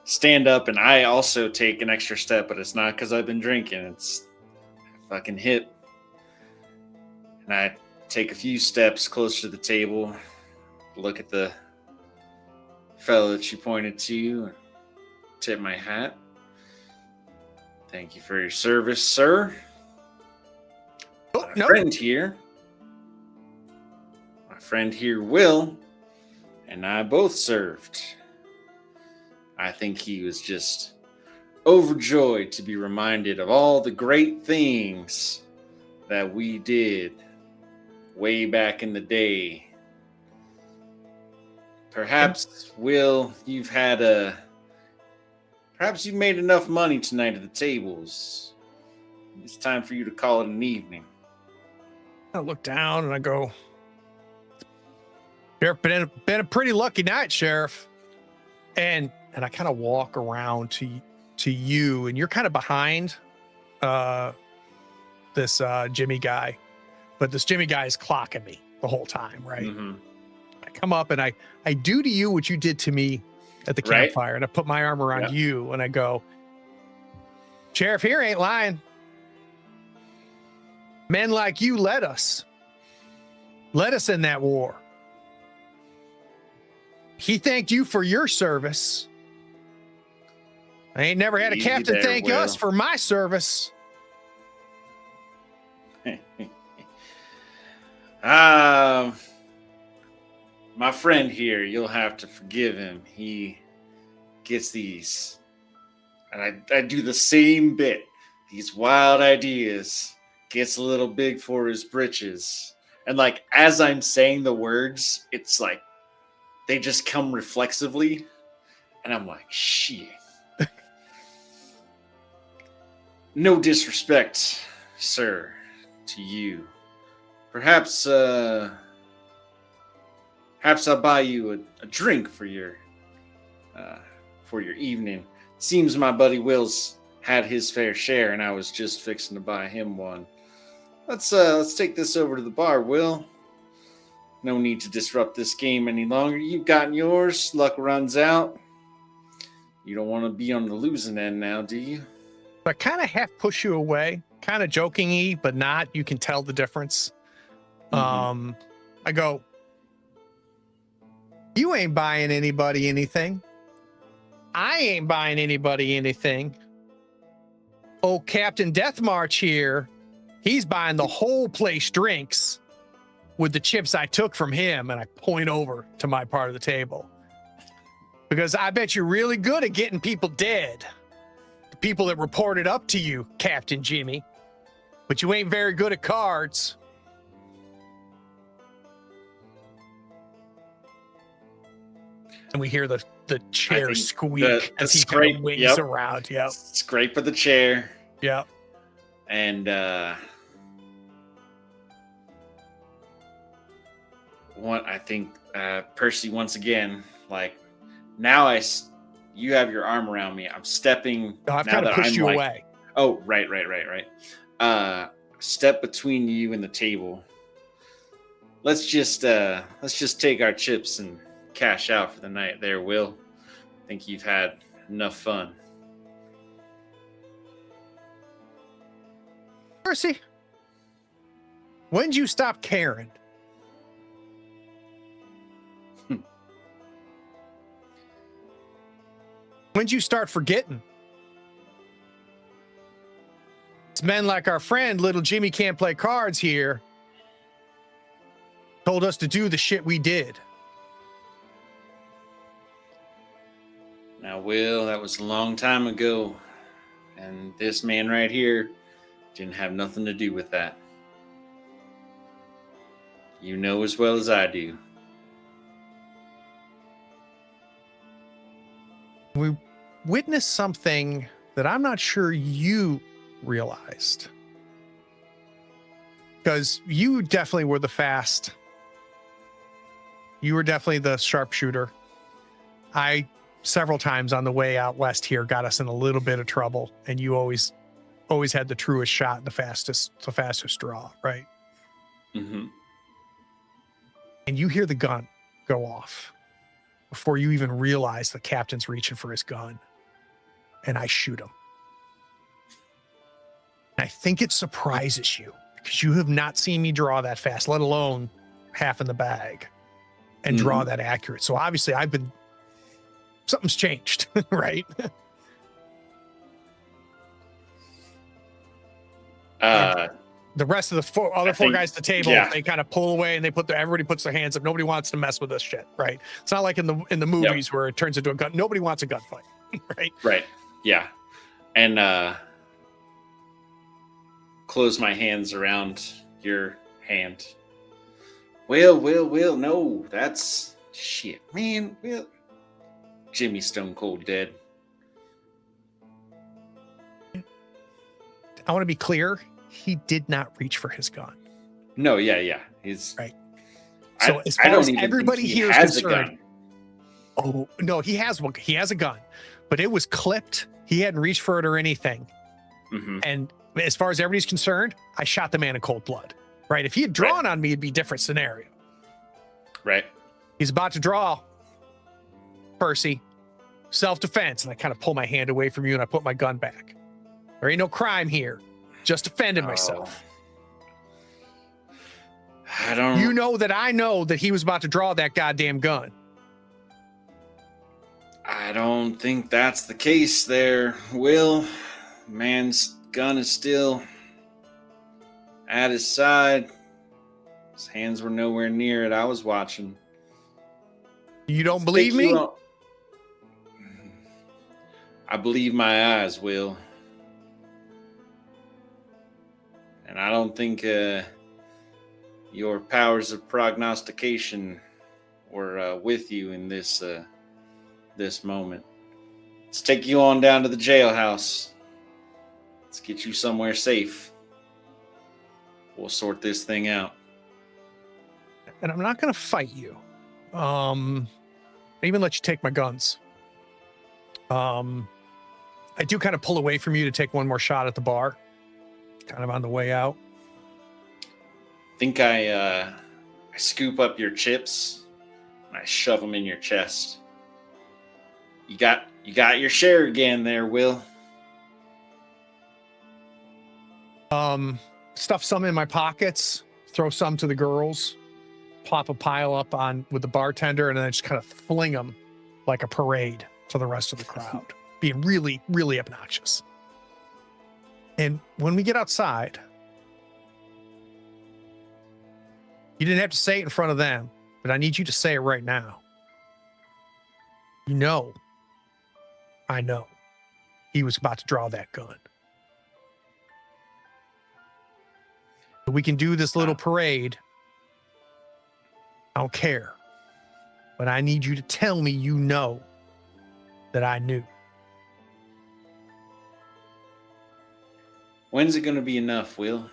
stand up, and I also take an extra step, but it's not because I've been drinking. It's fucking hip. And I take a few steps closer to the table, look at the fellow that you pointed to, and tip my hat. Thank you for your service, sir. My friend here, Will, and I both served. I think he was just overjoyed to be reminded of all the great things that we did way back in the day. Perhaps, Will, you've made enough money tonight at the tables. It's time for you to call it an evening. I look down and I go, Sheriff, been a pretty lucky night, Sheriff. And I kind of walk around to you, and you're kind of behind this Jimmy guy. But this Jimmy guy is clocking me the whole time, right? Mm-hmm. I come up and I do to you what you did to me at the campfire, and I put my arm around you and I go, Sheriff here ain't lying. Men like you led us in that war. He thanked you for your service. I ain't never had a captain thank us for my service. My friend here, you'll have to forgive him. He gets these, and I do the same bit. These wild ideas, gets a little big for his britches. And like, as I'm saying the words, it's like, they just come reflexively. And I'm like, shit. No disrespect, sir, to you. Perhaps I'll buy you a drink for your evening. Seems my buddy Will's had his fair share, and I was just fixing to buy him one. Let's take this over to the bar, Will. No need to disrupt this game any longer. You've gotten yours. Luck runs out. You don't want to be on the losing end now, do you? I kind of half push you away, kind of jokingly, but not. You can tell the difference. I go, you ain't buying anybody anything. I ain't buying anybody anything. Oh, Captain Death March here. He's buying the whole place drinks with the chips I took from him. And I point over to my part of the table. Because I bet you're really good at getting people dead. The people that reported up to you, Captain Jimmy. But you ain't very good at cards. And we hear the chair squeak as he kind of wings around. Yep. Scrape of the chair. Yep. And what I think Percy once again, like, now you have your arm around me. I'm stepping. No, I've kind of pushed you away. Oh, right. Step between you and the table. Let's just take our chips and cash out for the night there, Will. I think you've had enough fun. Percy, when'd you stop caring? When'd you start forgetting? It's men like our friend, little Jimmy can't play cards here, told us to do the shit we did. Now, Will, that was a long time ago, and this man right here didn't have nothing to do with that. You know as well as I do. We witnessed something that I'm not sure you realized. Because you definitely were the fast. You were definitely the sharpshooter. I, several times on the way out west here, got us in a little bit of trouble, and you always had the truest shot and the fastest draw, right? Mm-hmm. And you hear the gun go off before you even realize the captain's reaching for his gun, and I shoot him. And I think it surprises you because you have not seen me draw that fast, let alone half in the bag, and draw that accurate. So obviously something's changed, right? The rest of the other four guys at the table, they kind of pull away and everybody puts their hands up. Nobody wants to mess with this shit, right? It's not like in the movies where it turns into a gun. Nobody wants a gunfight, right? Right. Yeah. And close my hands around your hand. Will, no, that's shit, man. Will, Jimmy's stone cold dead. I want to be clear. He did not reach for his gun. No, yeah. He's right. So as far as everybody here is concerned, oh no, he has one. He has a gun, but it was clipped. He hadn't reached for it or anything. Mm-hmm. And as far as everybody's concerned, I shot the man in cold blood. Right. If he had drawn on me, it'd be a different scenario. Right. He's about to draw. Percy, self-defense, and I kind of pull my hand away from you and I put my gun back. There ain't no crime here. Just defending myself. You know that I know that he was about to draw that goddamn gun. I don't think that's the case there, Will. Man's gun is still at his side. His hands were nowhere near it. I was watching. You don't believe me? I believe my eyes, Will. And I don't think your powers of prognostication were with you in this moment. Let's take you on down to the jailhouse. Let's get you somewhere safe. We'll sort this thing out. And I'm not going to fight you. I even let you take my guns. I do kind of pull away from you to take one more shot at the bar, kind of on the way out. Think I scoop up your chips and I shove them in your chest. You got your share again there, Will. Stuff some in my pockets, throw some to the girls, plop a pile up on with the bartender, and then I just kind of fling them like a parade to the rest of the crowd, being really, really obnoxious. And when we get outside, you didn't have to say it in front of them, but I need you to say it right now. You know, I know he was about to draw that gun. We can do this little parade. I don't care. But I need you to tell me you know that I knew. When's it going to be enough, Will?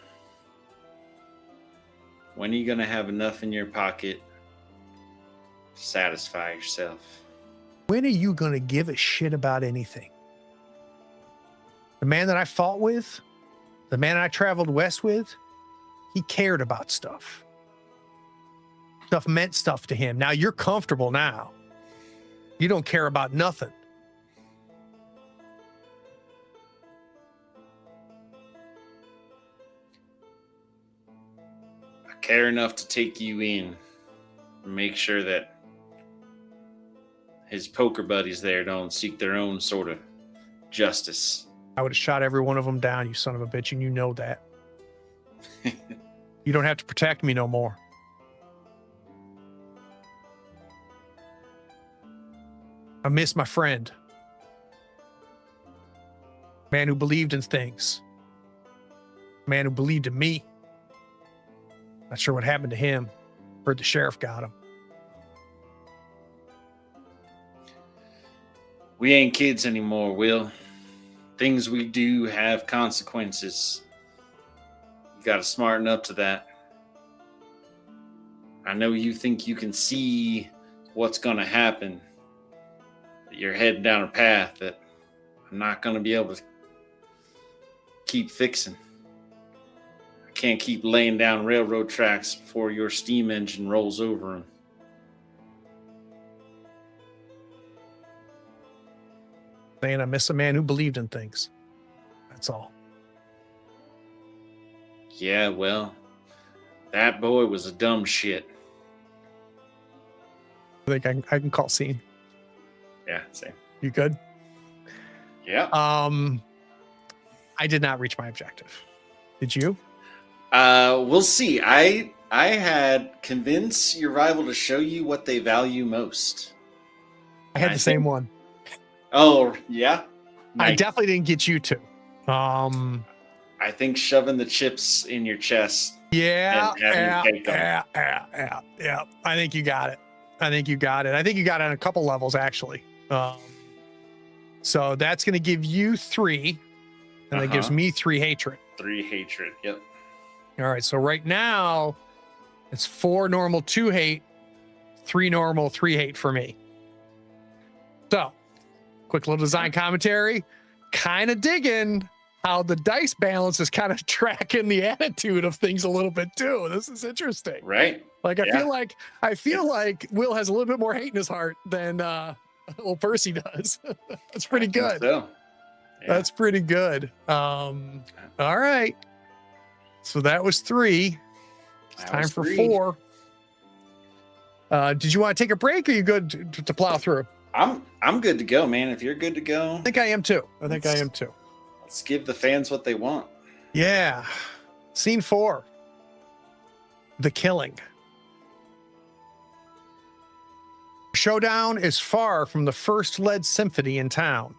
When are you going to have enough in your pocket to satisfy yourself? When are you going to give a shit about anything? The man that I fought with, the man I traveled west with, he cared about stuff. Stuff meant stuff to him. Now you're comfortable now. You don't care about nothing. I care enough to take you in and make sure that his poker buddies there don't seek their own sort of justice. I would have shot every one of them down, you son of a bitch, and you know that. You don't have to protect me no more. I miss my friend. Man who believed in things. Man who believed in me. Not sure what happened to him. Heard the sheriff got him. We ain't kids anymore, Will. Things we do have consequences. You gotta smarten up to that. I know you think you can see what's gonna happen. That you're heading down a path that I'm not gonna be able to keep fixing. I can't keep laying down railroad tracks before your steam engine rolls over them. Saying I miss a man who believed in things. That's all. Yeah, well, that boy was a dumb shit. I think I can call scene. Yeah, same. You good? Yeah. I did not reach my objective. Did you? We'll see. I had convince your rival to show you what they value most. I had the same one. Oh, yeah? I definitely didn't get you to. I think shoving the chips in your chest. Yeah. And having you take them. Yeah. I think you got it. I think you got it on a couple levels, actually. So that's going to give you 3, and that gives me 3 hatred. 3 hatred, yep. All right, so right now, it's 4 normal, 2 hate, 3 normal, 3 hate for me. So, quick little design commentary. Kind of digging how the dice balance is kind of tracking the attitude of things a little bit too. This is interesting. Right. Like I feel like Will has a little bit more hate in his heart than old Percy does. That's pretty good. So. Yeah. That's pretty good. All right. So that was 3. It's time for 4. Did you want to take a break, or are you good to plow through? I'm good to go, man. If you're good to go, I think I am too. Let's give the fans what they want. Yeah. Scene 4. The killing. Showdown is far from the first lead symphony in town.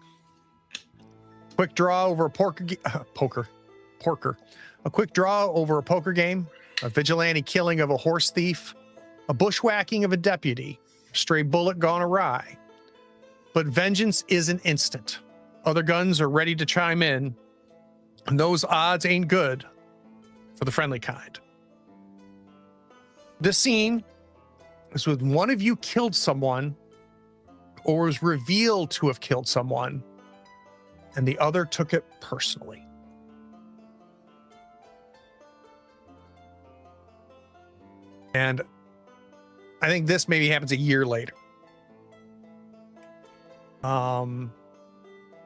Quick draw over a porker. A quick draw over a poker game, a vigilante killing of a horse thief, a bushwhacking of a deputy, a stray bullet gone awry. But vengeance isn't instant. Other guns are ready to chime in, and those odds ain't good for the friendly kind. This scene is when one of you killed someone or was revealed to have killed someone, and the other took it personally. And I think this maybe happens a year later.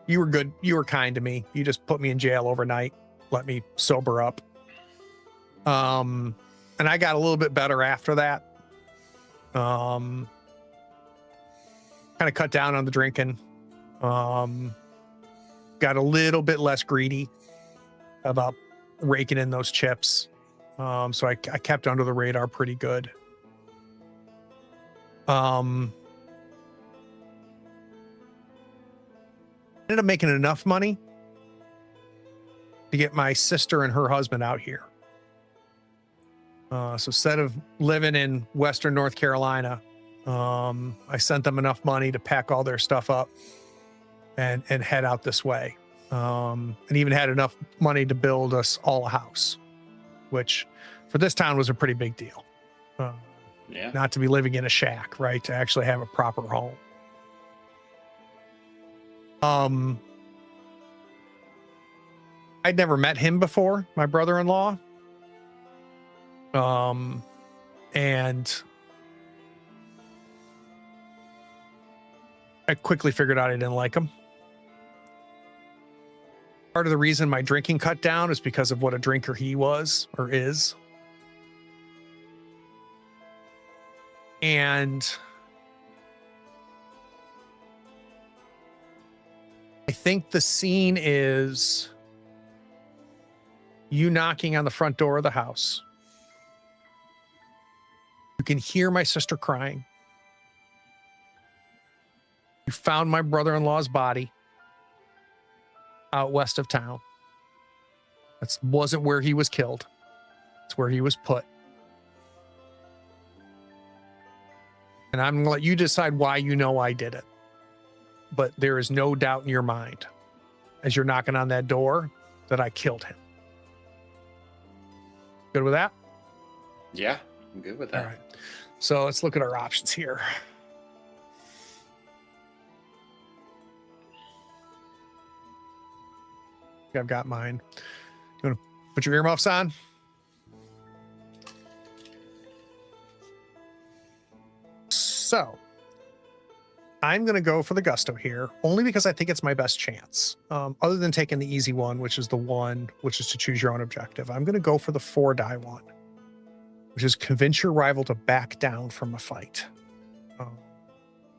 You were good. You were kind to me. You just put me in jail overnight, let me sober up. And I got a little bit better after that. Kind of cut down on the drinking. Got a little bit less greedy about raking in those chips. So I kept under the radar pretty good. Ended up making enough money to get my sister and her husband out here. So instead of living in Western North Carolina, I sent them enough money to pack all their stuff up and head out this way. And even had enough money to build us all a house, which for this town was a pretty big deal. Yeah. Not to be living in a shack, right? To actually have a proper home. I'd never met him before, my brother-in-law. And I quickly figured out I didn't like him. Part of the reason my drinking cut down is because of what a drinker he was or is. And I think the scene is you knocking on the front door of the house. You can hear my sister crying. You found my brother-in-law's body out west of town. That wasn't where he was killed. It's where he was put. And I'm going to let you decide why you know I did it. But there is no doubt in your mind, as you're knocking on that door, that I killed him. Good with that? Yeah, I'm good with that. All right. So let's look at our options here. I've got mine. You want to put your earmuffs on? So I'm going to go for the gusto here, only because I think it's my best chance. Other than taking the easy one, which is the one, which is to choose your own objective. I'm going to go for the 4-die one, which is convince your rival to back down from a fight.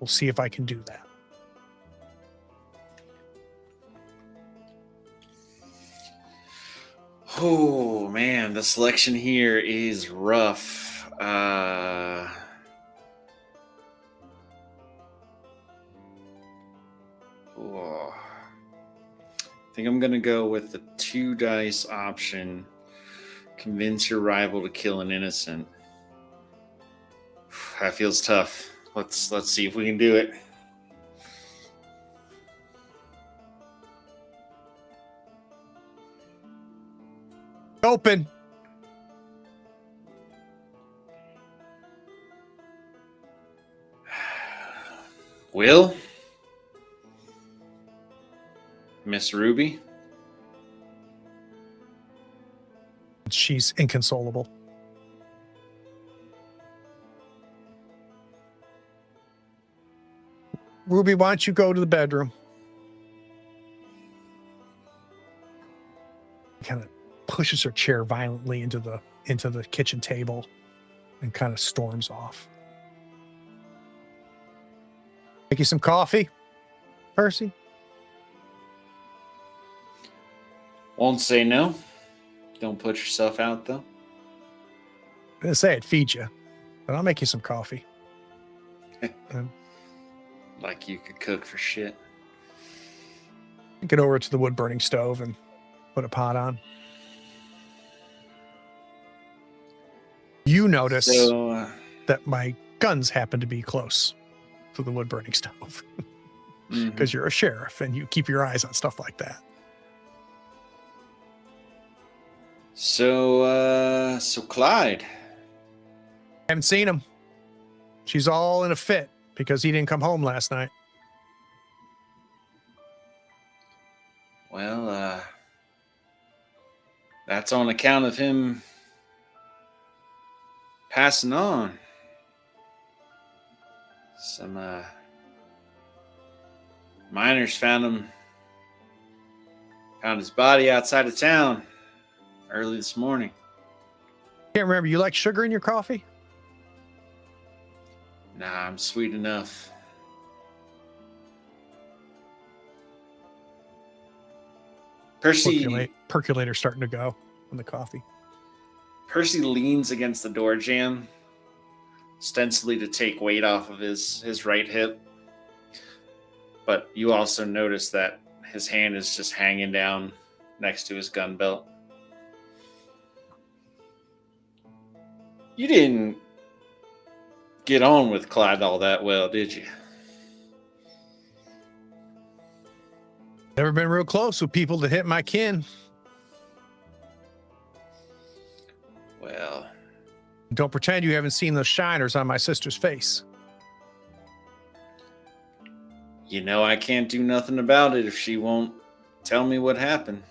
We'll see if I can do that. Oh man, the selection here is rough. Oh. I think I'm gonna go with the 2 dice option. Convince your rival to kill an innocent. That feels tough. Let's see if we can do it. Open. Will? Miss Ruby? She's inconsolable. Ruby, why don't you go to the bedroom? Kind of pushes her chair violently into the kitchen table and kind of storms off. Make you some coffee, Percy? Won't say no. Don't put yourself out, though. I didn't say I'd feed you, but I'll make you some coffee. Like you could cook for shit. Get over to the wood burning stove and put a pot on. You notice that my guns happen to be close to the wood burning stove because you're a sheriff and you keep your eyes on stuff like that. So Clyde. Haven't seen him. She's all in a fit because he didn't come home last night. Well, that's on account of him passing on. Some miners found his body outside of town early this morning. Can't remember. You like sugar in your coffee? Nah, I'm sweet enough. Percolator starting to go on the coffee. Percy leans against the door jamb, ostensibly to take weight off of his right hip. But you also notice that his hand is just hanging down next to his gun belt. You didn't get on with Clyde all that well, did you? Never been real close with people that hit my kin. Well, don't pretend you haven't seen those shiners on my sister's face. You know I can't do nothing about it if she won't tell me what happened.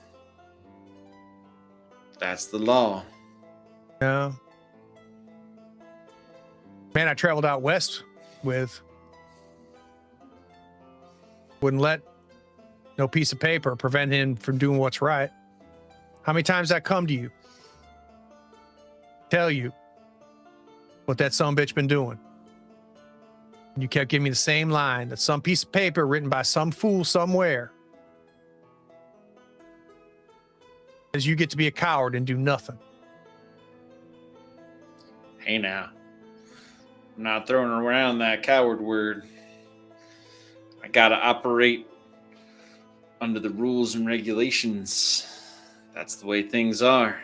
That's the law. No. Man, I traveled out west with. Wouldn't let no piece of paper prevent him from doing what's right. How many times I come to you? Tell you what that sumbitch been doing. And you kept giving me the same line that some piece of paper written by some fool somewhere says you get to be a coward and do nothing. Hey now. I'm not throwing around that coward word. I gotta operate under the rules and regulations. That's the way things are.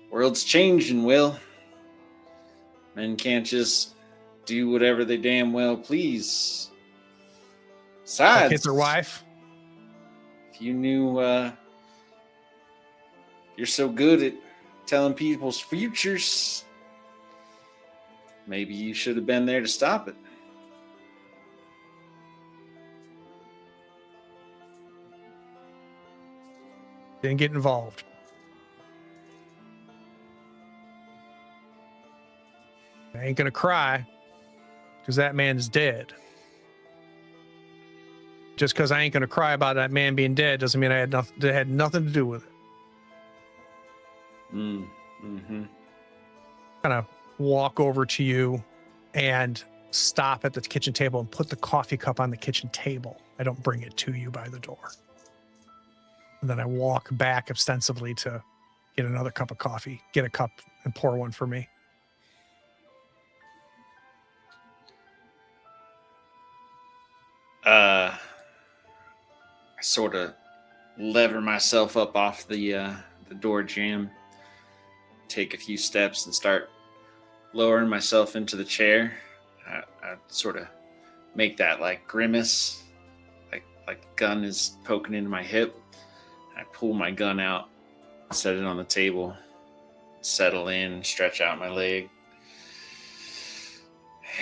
World's changing, Will. Men can't just do whatever they damn well please. Besides, like it's her wife. If you knew you're so good at telling people's futures, maybe you should have been there to stop it. Didn't get involved. I ain't gonna cry because that man is dead. Just because I ain't gonna cry about that man being dead doesn't mean I had nothing. That had nothing to do with it. Mm-hmm. Kind of walk over to you and stop at the kitchen table and put the coffee cup on the kitchen table. I don't bring it to you by the door. And then I walk back ostensibly to get another cup of coffee, get a cup and pour one for me. I sort of lever myself up off the door jamb, take a few steps and start lowering myself into the chair. I sort of make that like grimace, like the gun is poking into my hip. I pull my gun out, set it on the table, settle in, stretch out my leg.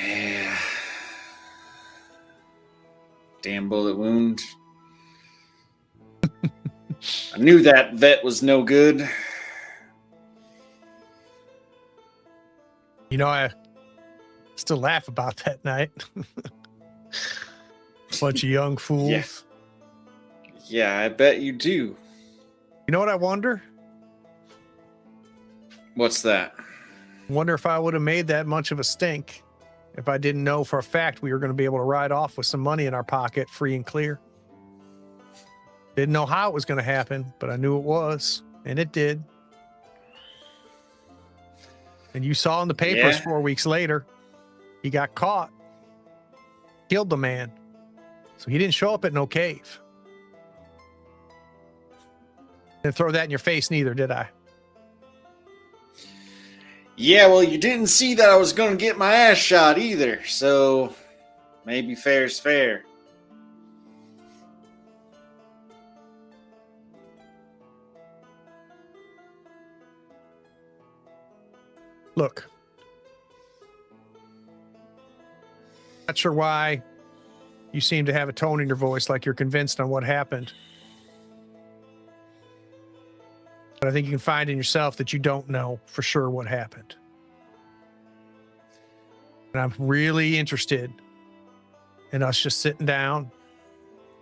Yeah. Damn bullet wound. I knew that vet was no good. You know, I still laugh about that night. Bunch of young fools. Yeah, I bet you do. You know what I wonder? What's that? Wonder if I would have made that much of a stink if I didn't know for a fact we were going to be able to ride off with some money in our pocket, free and clear. Didn't know how it was going to happen, but I knew it was, and it did. And you saw in the papers 4 weeks later, he got caught, killed the man. So he didn't show up at no cave. Didn't throw that in your face neither, did I? Yeah, well, you didn't see that I was going to get my ass shot either, so maybe fair's fair. Look, not sure why you seem to have a tone in your voice like you're convinced on what happened. But I think you can find in yourself that you don't know for sure what happened. And I'm really interested in us just sitting down,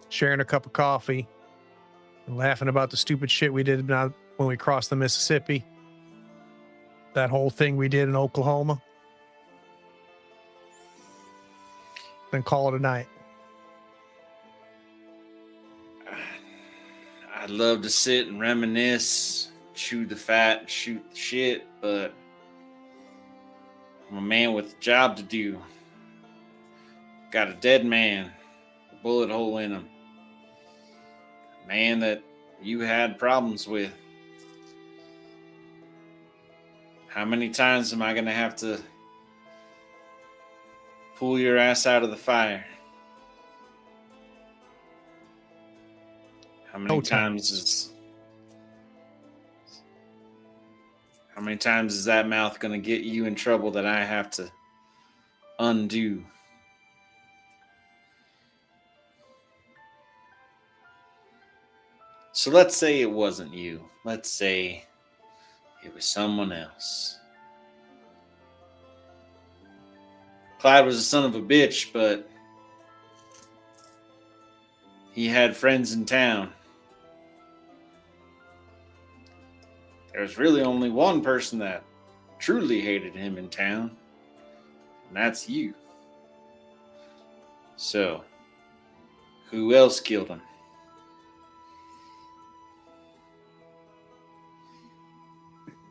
sharing a cup of coffee, and laughing about the stupid shit we did when we crossed the Mississippi. That whole thing we did in Oklahoma. Then call it a night. I'd love to sit and reminisce, chew the fat, and shoot the shit, but I'm a man with a job to do. Got a dead man, a bullet hole in him. A man that you had problems with. How many times am I going to have to pull your ass out of the fire? How many times is that mouth going to get you in trouble that I have to undo? So let's say it wasn't you. Let's say it was someone else. Clyde was a son of a bitch, but he had friends in town. There was really only one person that truly hated him in town, and that's you. So, who else killed him?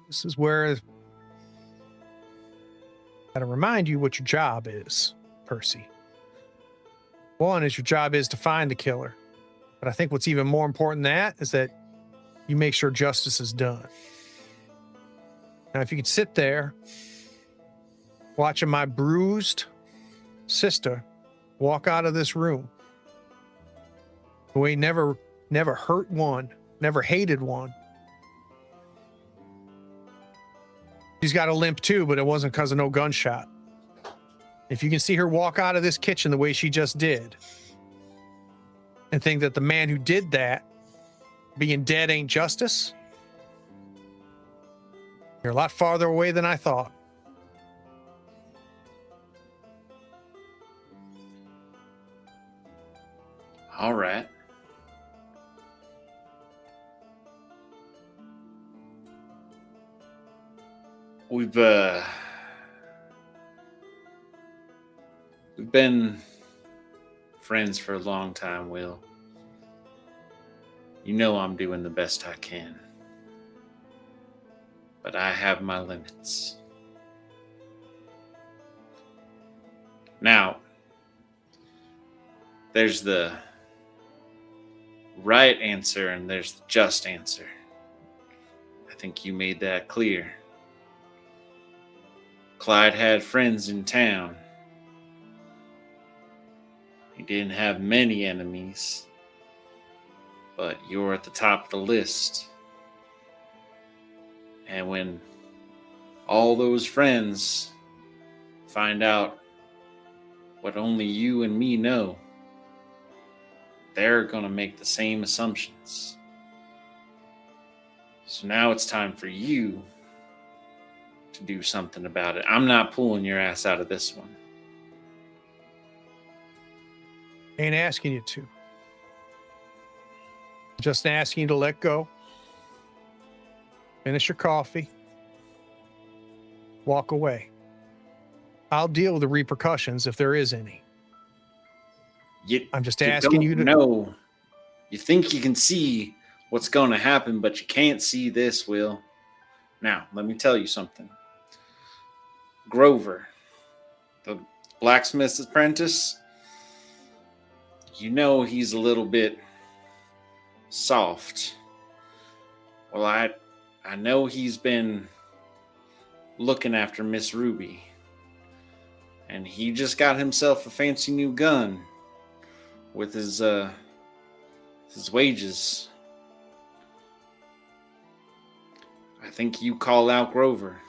This is where I gotta remind you what your job is, Percy. One is your job is to find the killer. But I think what's even more important than that is that you make sure justice is done. Now, if you could sit there watching my bruised sister walk out of this room, who ain't never hurt one, never hated one. She's got a limp too, but it wasn't because of no gunshot. If you can see her walk out of this kitchen the way she just did, and think that the man who did that, being dead, ain't justice, you're a lot farther away than I thought. All right. We've been friends for a long time, Will. You know I'm doing the best I can. But I have my limits. Now, there's the right answer and there's the just answer. I think you made that clear. Clyde had friends in town. He didn't have many enemies, but you're at the top of the list. And when all those friends find out what only you and me know, they're going to make the same assumptions. So now it's time for you to do something about it. I'm not pulling your ass out of this one. Ain't asking you to. Just asking you to let go. Finish your coffee. Walk away. I'll deal with the repercussions if there is any. I'm just asking you to know. You think you can see what's going to happen, but you can't see this, Will. Now, let me tell you something. Grover, the blacksmith's apprentice, you know he's a little bit soft. Well, I know he's been looking after Miss Ruby, and he just got himself a fancy new gun with his wages. I think you call out Grover.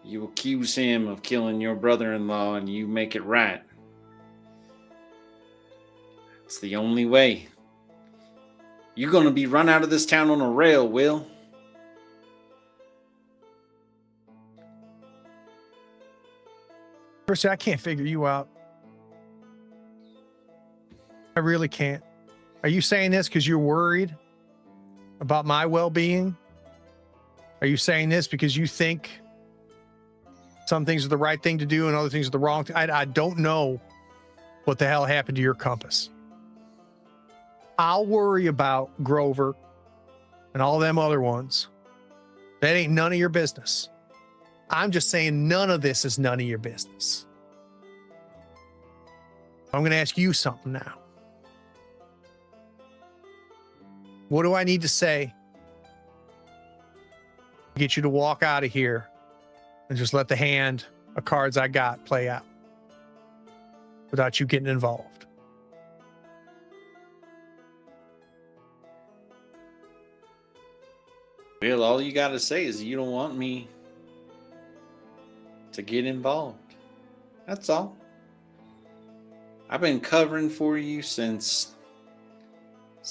You accuse him of killing your brother-in-law and you make it right. It's the only way. You're going to be run out of this town on a rail, Will. Percy, I can't figure you out. I really can't. Are you saying this because you're worried about my well-being? Are you saying this because you think some things are the right thing to do and other things are the wrong thing? I don't know what the hell happened to your compass. I'll worry about Grover and all them other ones. That ain't none of your business. I'm just saying none of this is none of your business. I'm going to ask you something now. What do I need to say to get you to walk out of here and just let the hand of cards I got play out without you getting involved? Will, all you got to say is you don't want me to get involved. That's all. I've been covering for you since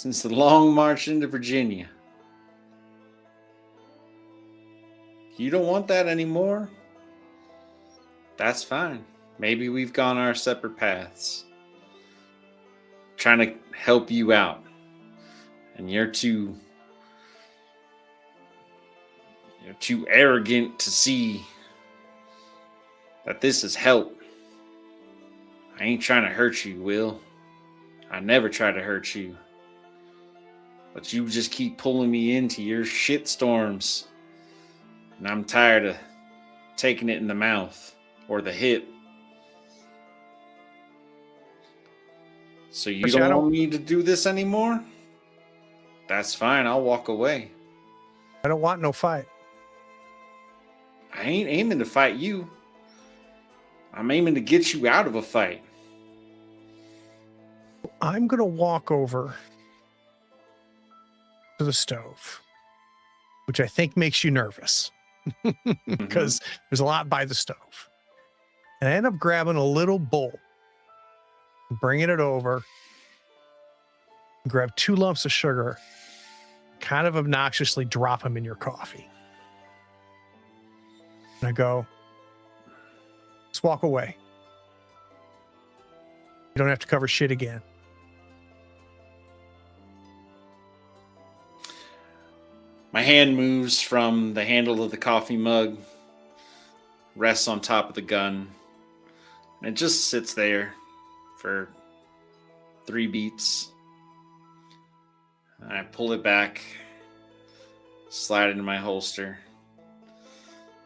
the long march into Virginia. You don't want that anymore? That's fine. Maybe we've gone our separate paths. Trying to help you out. And you're too arrogant to see that this is help. I ain't trying to hurt you, Will. I never try to hurt you. But you just keep pulling me into your shit storms. And I'm tired of taking it in the mouth or the hip. So you don't want me to do this anymore? That's fine. I'll walk away. I don't want no fight. I ain't aiming to fight you. I'm aiming to get you out of a fight. I'm going to walk over to the stove, which I think makes you nervous because there's a lot by the stove. And I end up grabbing a little bowl, bringing it over, grab 2 lumps of sugar, kind of obnoxiously drop them in your coffee. And I go, let's walk away. You don't have to cover shit again. My hand moves from the handle of the coffee mug, rests on top of the gun, and it just sits there for 3 beats. And I pull it back, slide it into my holster,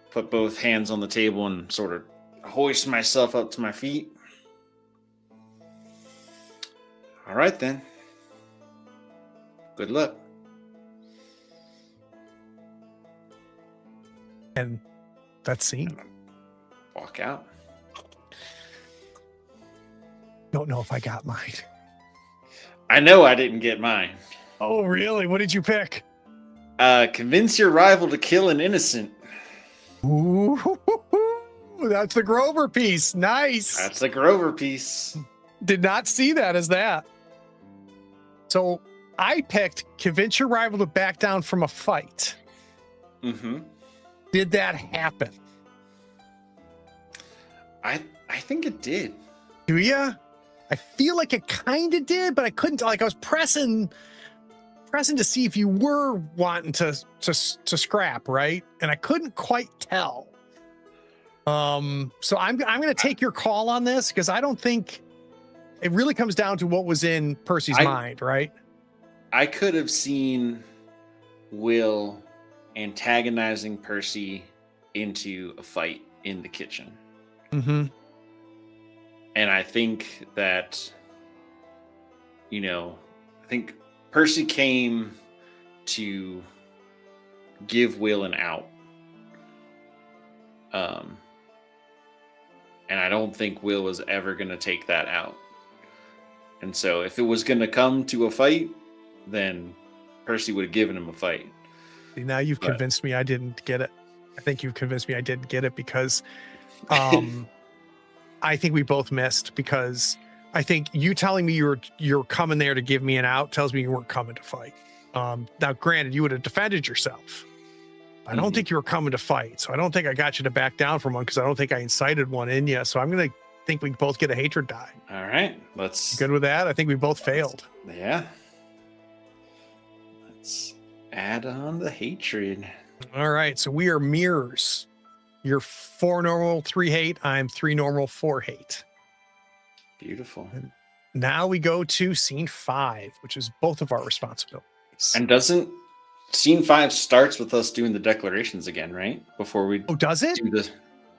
put both hands on the table and sort of hoist myself up to my feet. All right then. Good luck. And that scene. Walk out. Don't know if I got mine. I know I didn't get mine. Oh, really? What did you pick? Convince your rival to kill an innocent. Ooh, that's the Grover piece. Nice. That's the Grover piece. Did not see that as that. So I picked convince your rival to back down from a fight. Mm-hmm. Did that happen? I think it did. Do ya? I feel like it kind of did, but I couldn't. Like I was pressing to see if you were wanting to scrap, right? And I couldn't quite tell. So I'm going to take your call on this because I don't think it really comes down to what was in Percy's mind, right? I could have seen Will antagonizing Percy into a fight in the kitchen. Mm-hmm. And I think that, I think Percy came to give Will an out. And I don't think Will was ever going to take that out. And so if it was going to come to a fight, then Percy would have given him a fight. See, now you've convinced me I didn't get it. I think you've convinced me I didn't get it because I think we both missed, because I think you telling me you're coming there to give me an out tells me you weren't coming to fight. Now, granted, you would have defended yourself. I don't think you were coming to fight. So I don't think I got you to back down from one, because I don't think I incited one in you. So I'm going to think we both get a hatred die. All right. You good with that? I think we both failed. Yeah. Let's add on the hatred. All right. So we are mirrors. You're 4 normal, 3 hate. I'm 3 normal, 4 hate. Beautiful. And now we go to scene 5, which is both of our responsibilities. And doesn't scene 5 starts with us doing the declarations again, right? Before we does it?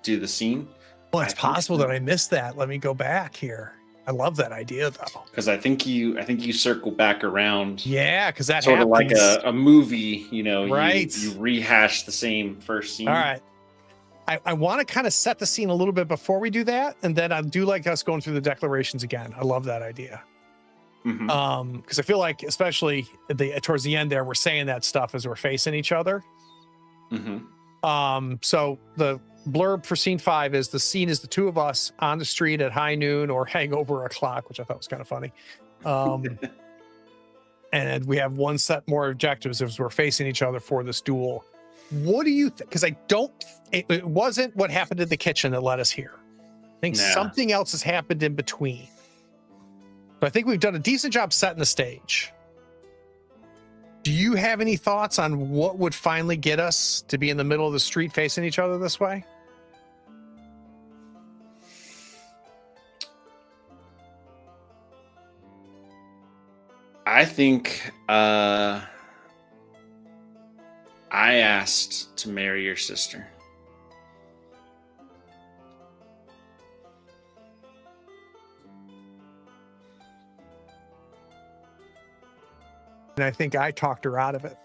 Do the scene. Well, it's possible that I missed that. Let me go back here. I love that idea though. Because I think you circle back around. Yeah, because that sort happens. of like a movie, Right. You rehash the same first scene. All right. I want to kind of set the scene a little bit before we do that, and then I do like us going through the declarations again. I love that idea. Because I feel like, especially towards the end there, we're saying that stuff as we're facing each other. So the blurb for scene 5 is: the scene is the 2 of us on the street at high noon or hangover o'clock, which I thought was kind of funny. And we have one set more objectives as we're facing each other for this duel. What do you think? Because it wasn't what happened in the kitchen that led us here. I think something else has happened in between. But I think we've done a decent job setting the stage. Do you have any thoughts on what would finally get us to be in the middle of the street facing each other this way? I think I asked to marry your sister. And I think I talked her out of it.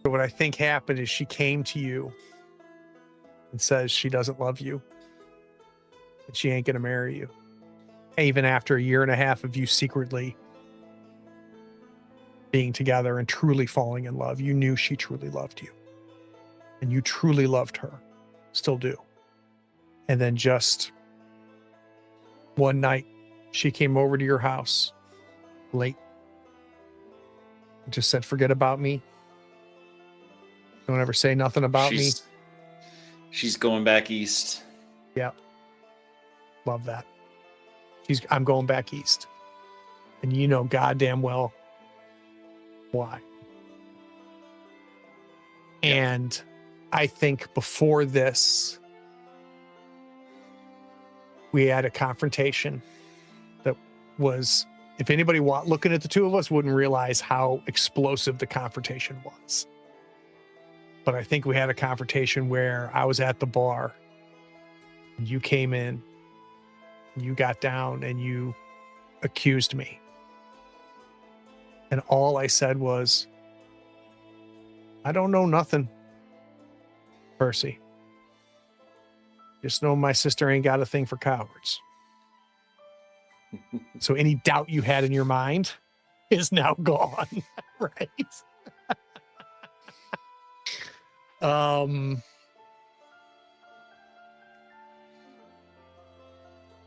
So what I think happened is she came to you and says she doesn't love you, and she ain't going to marry you. Even after 1.5 years of you secretly being together and truly falling in love, you knew she truly loved you. And you truly loved her. Still do. And then just one night, she came over to your house late. Just said, forget about me. Don't ever say nothing about me. She's going back east. Yeah. Love that. I'm going back east. And you know goddamn well why. And I think before this, we had a confrontation that was, if anybody looking at the 2 of us wouldn't realize how explosive the confrontation was. But I think we had a confrontation where I was at the bar, and you came in, you got down, and you accused me. And all I said was, I don't know nothing, Percy. Just know my sister ain't got a thing for cowards. So any doubt you had in your mind is now gone, right?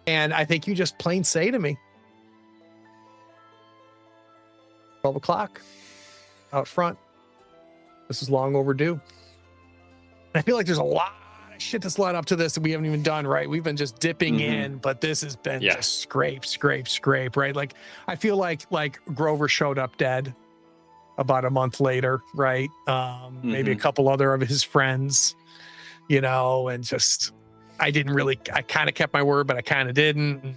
And I think you just plain say to me, 12 o'clock out front. This is long overdue. And I feel like there's a lot of shit that's led up to this that we haven't even done, right? We've been just dipping in, but this has been just scrape, right? Like, I feel like Grover showed up dead about a month later, right? Maybe a couple other of his friends, and just, I kind of kept my word, but I kind of didn't.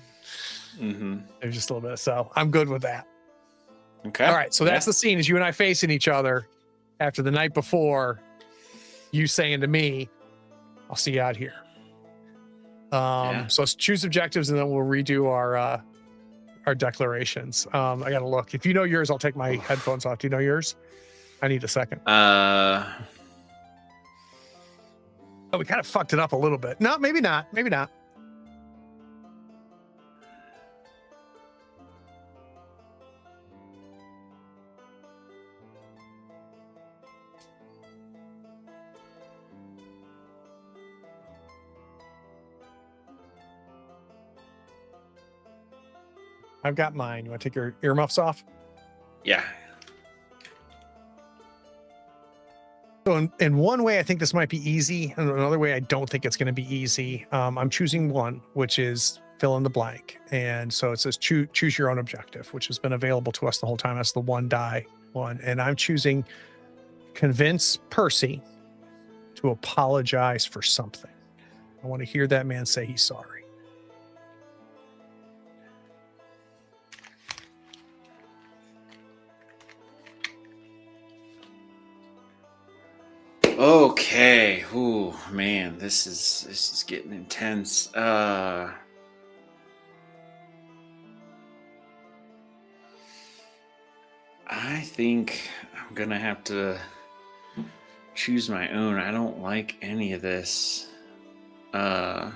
There's just a little bit. So I'm good with that. Okay. All right. So that's the scene, is you and I facing each other after the night before, you saying to me, I'll see you out here. So let's choose objectives, and then we'll redo our declarations. I gotta look. If you know yours, I'll take my headphones off. Do you know yours? I need a second. We kind of fucked it up a little bit. No, maybe not. I've got mine. You want to take your earmuffs off? Yeah. So in one way, I think this might be easy. And another way, I don't think it's going to be easy. I'm choosing one, which is fill in the blank. And so it says choose your own objective, which has been available to us the whole time. That's the one die one. And I'm choosing convince Percy to apologize for something. I want to hear that man say he's sorry. Okay. Ooh, man, this is getting intense. I think I'm gonna have to choose my own. I don't like any of this. You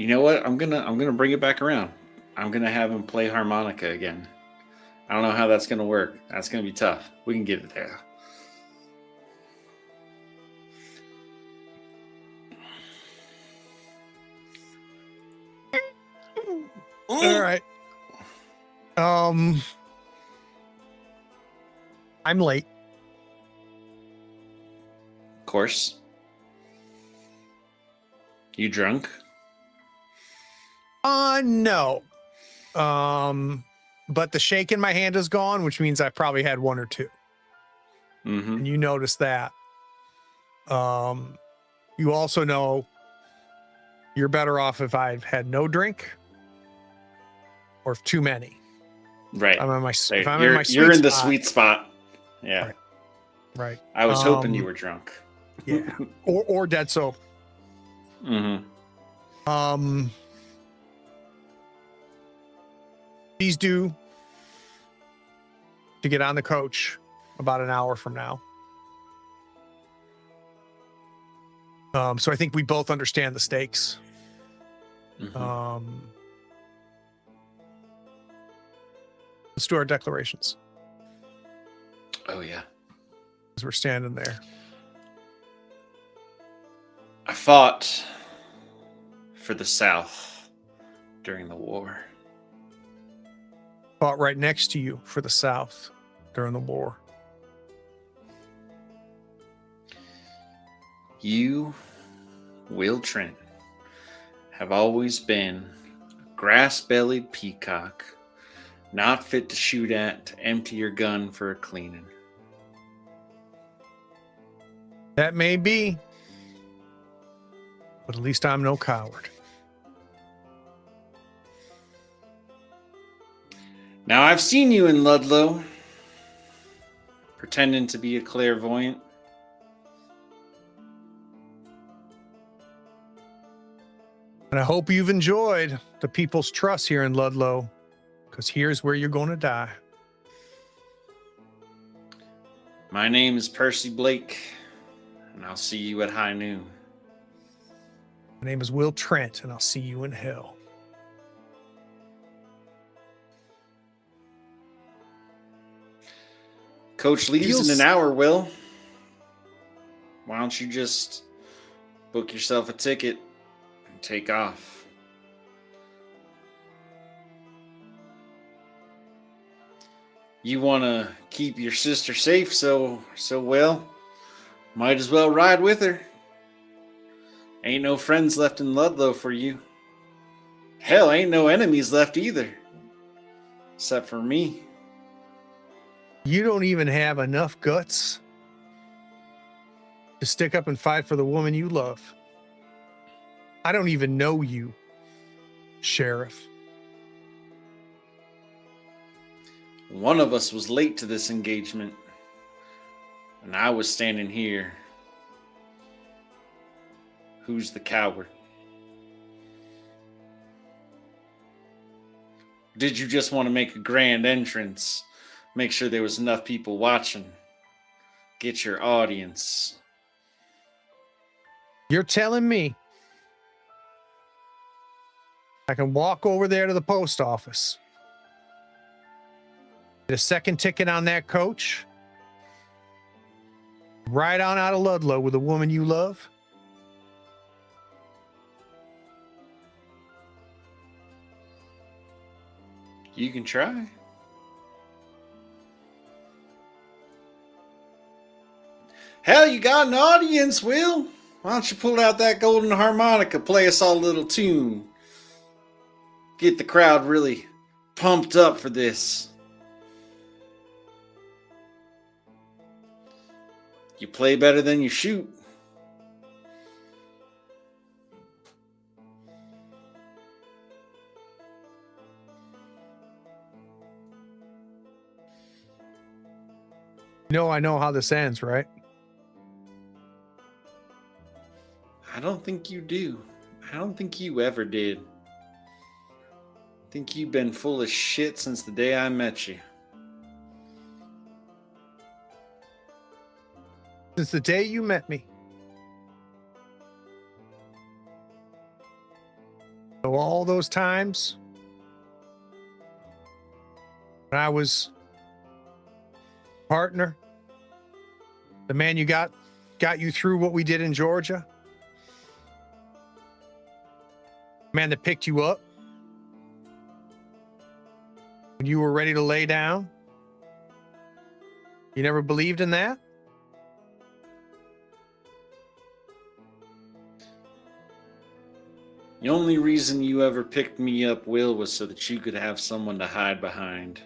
know what? I'm gonna bring it back around. I'm gonna have him play harmonica again. I don't know how that's gonna work. That's gonna be tough. We can get it there. All right. I'm late. Of course. You drunk? No. But the shake in my hand is gone, which means I probably had one or two. Mm-hmm. And you notice that. You also know you're better off if I've had no drink or if too many. Right. I'm in my, So if I'm you're in my sweet you're in the spot, sweet spot. Yeah. right. I was hoping you were drunk. Yeah. or dead sober. Mm-hmm. He's due to get on the coach about an hour from now. So I think we both understand the stakes. Mm-hmm. Let's do our declarations Oh yeah. as we're standing there. I fought for the South during the war. Fought right next to you for the South during the war. You, Will Trent, have always been a grass-bellied peacock, not fit to shoot at, to empty your gun for a cleaning. That may be, but at least I'm no coward. Now, I've seen you in Ludlow, pretending to be a clairvoyant. And I hope you've enjoyed the people's trust here in Ludlow, because here's where you're going to die. My name is Percy Blake, and I'll see you at high noon. My name is Will Trent, and I'll see you in hell. Coach leaves in an hour, Will. Why don't you just book yourself a ticket and take off? You want to keep your sister safe, so well, might as well ride with her. Ain't no friends left in Ludlow for you. Hell, ain't no enemies left either. Except for me. You don't even have enough guts to stick up and fight for the woman you love. I don't even know you, Sheriff. One of us was late to this engagement, and I was standing here. Who's the coward? Did you just want to make a grand entrance? Make sure there was enough people watching. Get your audience. You're telling me I can walk over there to the post office, get a second ticket on that coach, ride on out of Ludlow with a woman you love, You can try. Hell, you got an audience, Will. Why don't you pull out that golden harmonica, play us all a little tune? Get the crowd really pumped up for this. You play better than you shoot. I know how this ends, right? I don't think you do. I don't think you ever did. I think you've been full of shit since the day I met you. Since the day you met me. So all those times when I was partner, the man you got you through what we did in Georgia, man that picked you up when you were ready to lay down. You never believed in that? The only reason you ever picked me up, Will, was so that you could have someone to hide behind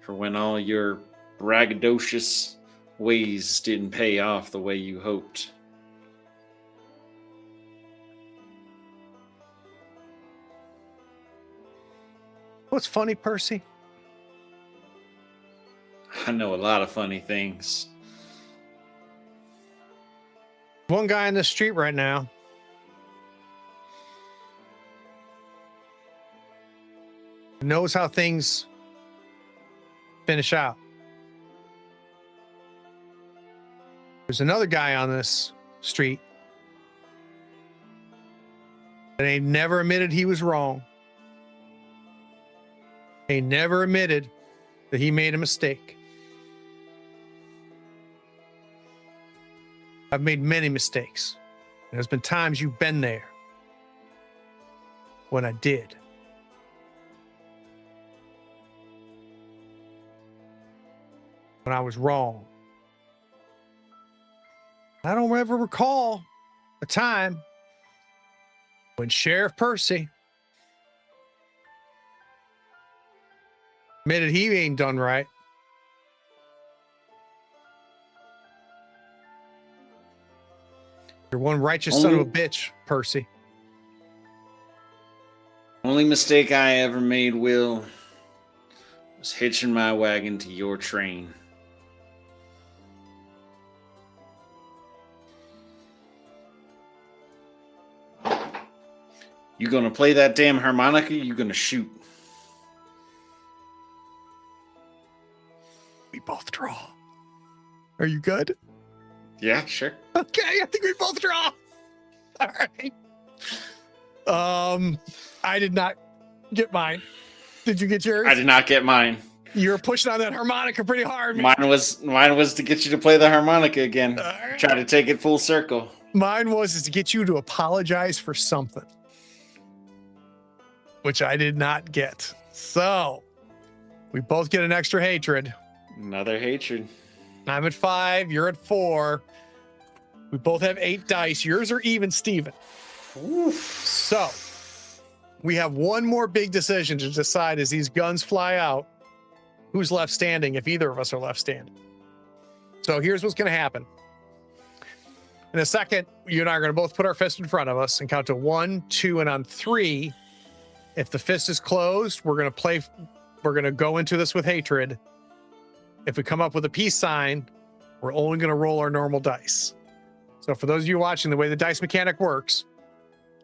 for when all your braggadocious ways didn't pay off the way you hoped. What's funny, Percy? I know a lot of funny things. One guy on the street right now knows how things finish out. There's another guy on this street that ain't never admitted he was wrong. He never admitted that he made a mistake. I've made many mistakes. There's been times you've been there when I did. When I was wrong. I don't ever recall a time when Sheriff Percy admitted he ain't done right. You're one righteous son of a bitch, Percy. Only mistake I ever made, Will, was hitching my wagon to your train. You gonna play that damn harmonica? You gonna shoot? We both draw. Are you good? Yeah, sure. Okay, I think we both draw. All right. I did not get mine. Did you get yours? I did not get mine. You were pushing on that harmonica pretty hard. Mine was to get you to play the harmonica again. Right. Try to take it full circle. Mine was to get you to apologize for something, which I did not get. So we both get an extra hatred. Another hatred. I'm at 5. You're at 4. We both have 8 dice. Yours are even, Steven. Oof. So we have one more big decision to decide as these guns fly out, who's left standing, if either of us are left standing. So here's what's going to happen. In a second, you and I are going to both put our fist in front of us and count to 1, 2, and on 3. If the fist is closed, we're going to go into this with hatred. If we come up with a peace sign, we're only going to roll our normal dice. So for those of you watching, the way the dice mechanic works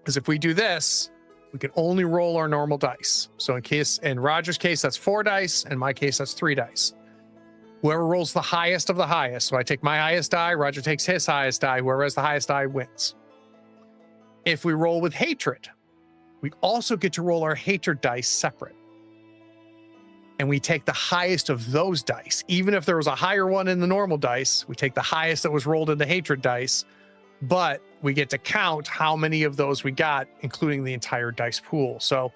is if we do this, we can only roll our normal dice. So in Roger's case, that's 4 dice. In my case, that's 3 dice. Whoever rolls the highest of the highest. So I take my highest die, Roger takes his highest die, whoever has the highest die wins. If we roll with hatred, we also get to roll our hatred dice separate. And we take the highest of those dice. Even if there was a higher one in the normal dice, we take the highest that was rolled in the hatred dice, but we get to count how many of those we got, including the entire dice pool. So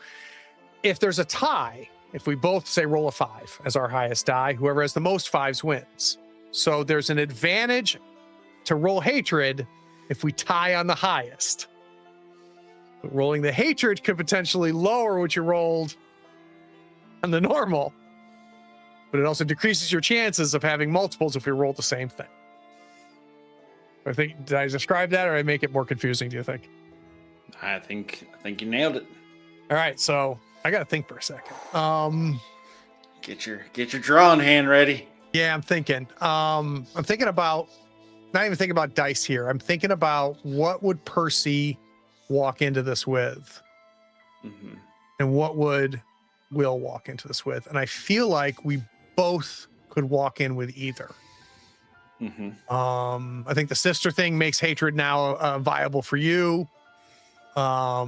if there's a tie, if we both say roll a 5 as our highest die, whoever has the most 5s wins. So there's an advantage to roll hatred if we tie on the highest. But rolling the hatred could potentially lower what you rolled on the normal, but it also decreases your chances of having multiples if we roll the same thing. I think, did I describe that, or did I make it more confusing, do you think? I think you nailed it. All right, so I got to think for a second. Get your drawing hand ready. Yeah, I'm thinking. I'm thinking about, not even thinking about dice here. I'm thinking about what would Percy walk into this with, and what would Will walk into this with. And I feel like we both could walk in with either. I think the sister thing makes hatred now viable for you. I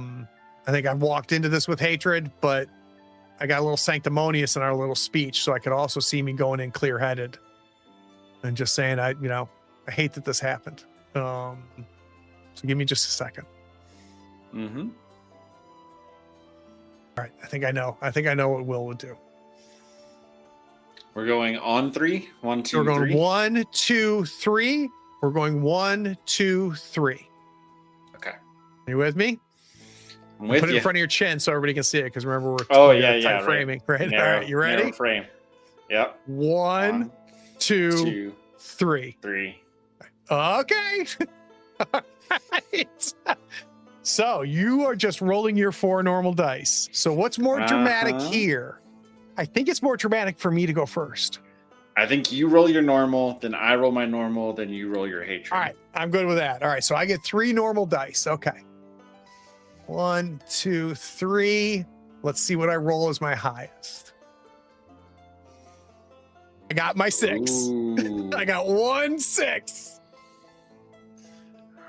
think I've walked into this with hatred, but I got a little sanctimonious in our little speech, so I could also see me going in clear-headed and just saying, I hate that this happened. So give me just a second. All right, I think I know what Will would do. We're going on 3. 1, 2, We're going 3. 1, 2, 3. We're going 1, 2, 3. Okay. You with me? I'm with Put it you. in front of your chin so everybody can see it, because remember we're yeah, framing, right? Narrow, All right, you ready? narrow frame. Yep. 1, 2, 2, 3. 3. Okay. All right. So you are just rolling your 4 normal dice. So what's more dramatic here? I think it's more dramatic for me to go first. I think you roll your normal, then I roll my normal, then you roll your hatred. All right, I'm good with that. All right, so I get 3 normal dice. Okay. 1, 2, 3. Let's see what I roll as my highest. I got my 6. Ooh. I got 1 6.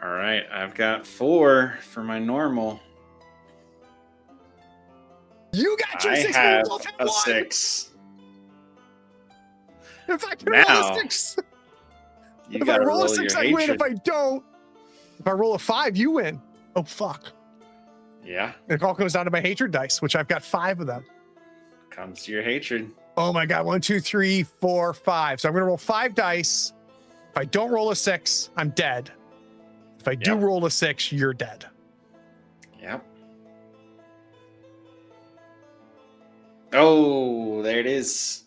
All right, I've got 4 for my normal. You got your I 6. have We both have a 1. 6. If I can roll Now, a 6, You if I gotta roll a roll 6, your I win. hatred. If I don't, if I roll a 5, you win. Oh fuck! Yeah, It all comes down to my hatred dice, which I've got 5 of them. comes to your hatred. Oh my god! 1, 2, 3, 4, 5. So I'm gonna roll 5 dice. If I don't roll a 6, I'm dead. If I do roll a 6, you're dead. Yep. Oh, there it is.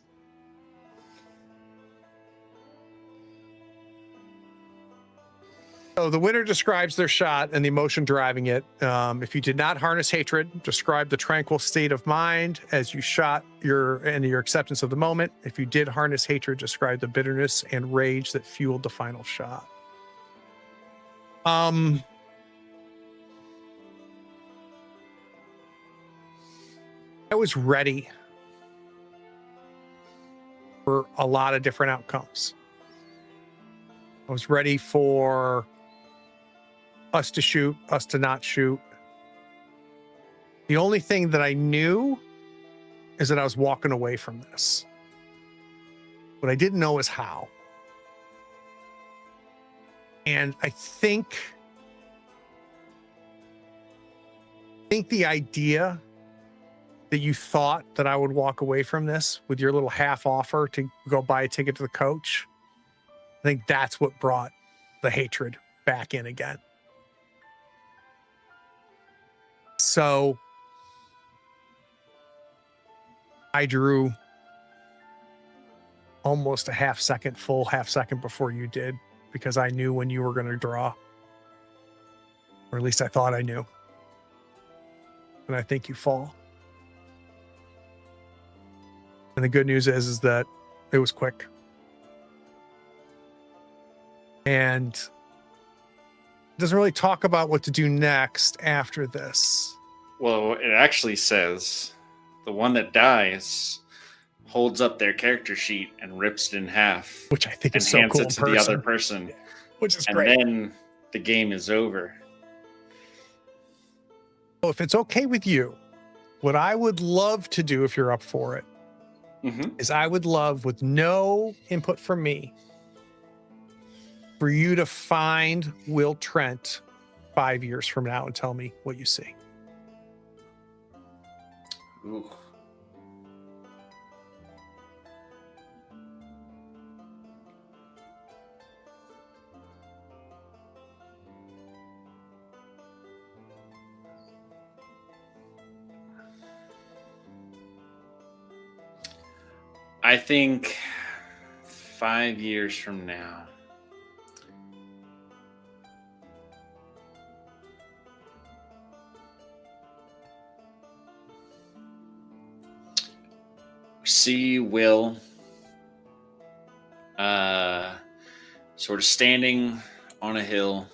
So the winner describes their shot and the emotion driving it. If you did not harness hatred, describe the tranquil state of mind as you shot your acceptance of the moment. If you did harness hatred, describe the bitterness and rage that fueled the final shot. I was ready for a lot of different outcomes. I was ready for us to shoot, us to not shoot. The only thing that I knew is that I was walking away from this. What I didn't know is how. And I think the idea that you thought that I would walk away from this with your little half offer to go buy a ticket to the coach, I think that's what brought the hatred back in again. So I drew almost a full half second before you did, because I knew when you were going to draw, or at least I thought I knew. And I think you fall. And the good news is that it was quick. And it doesn't really talk about what to do next after this. Well, it actually says the one that dies holds up their character sheet and rips it in half, Which I think and is so hands cool it in to the person. other person, Which is and great. then the game is over. So if it's okay with you, what I would love to do, if you're up for it, is I would love, with no input from me, for you to find Will Trent 5 years from now and tell me what you see. Ooh. I think 5 years from now, see Will uh, sort of standing on a hill.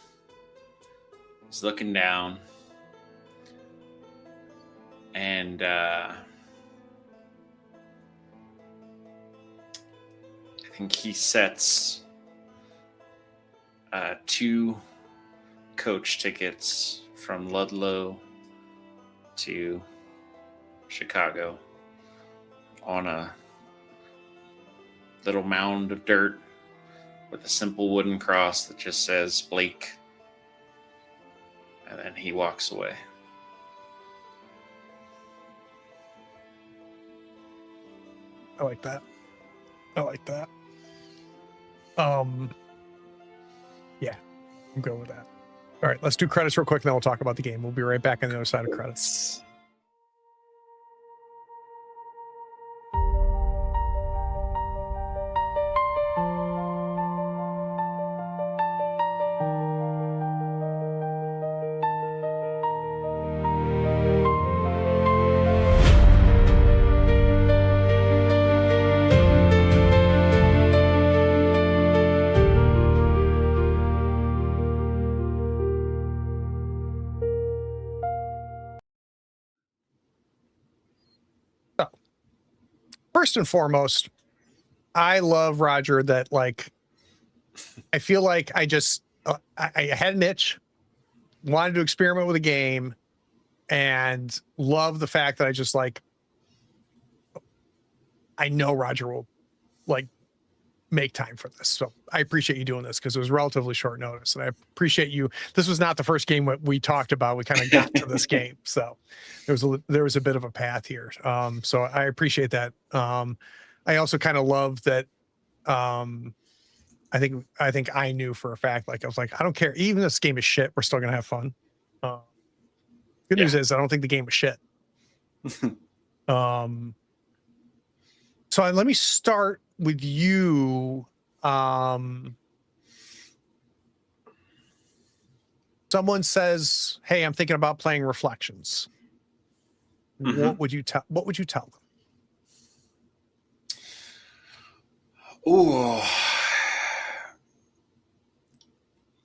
He's looking down, and I think he sets two coach tickets from Ludlow to Chicago on a little mound of dirt with a simple wooden cross that just says Blake. And then he walks away. I like that. Yeah, I'm good with that. All right, let's do credits real quick, and then we'll talk about the game. We'll be right back on the other side of credits. First and foremost, I love Roger that, like, I feel like I had an itch, wanted to experiment with a game, and love the fact that I know Roger will like make time for this. So I appreciate you doing this because it was relatively short notice, and I appreciate you. This was not the first game that we talked about. We kind of got to this game, so there was a bit of a path here. So I appreciate that. I also kind of love that. I think I knew for a fact, like I was like, I don't care. Even if this game is shit, we're still gonna have fun. Good news is I don't think the game was shit. So let me start with you. Someone says, "Hey, I'm thinking about playing Reflections." Mm-hmm. What would you tell them? Ooh.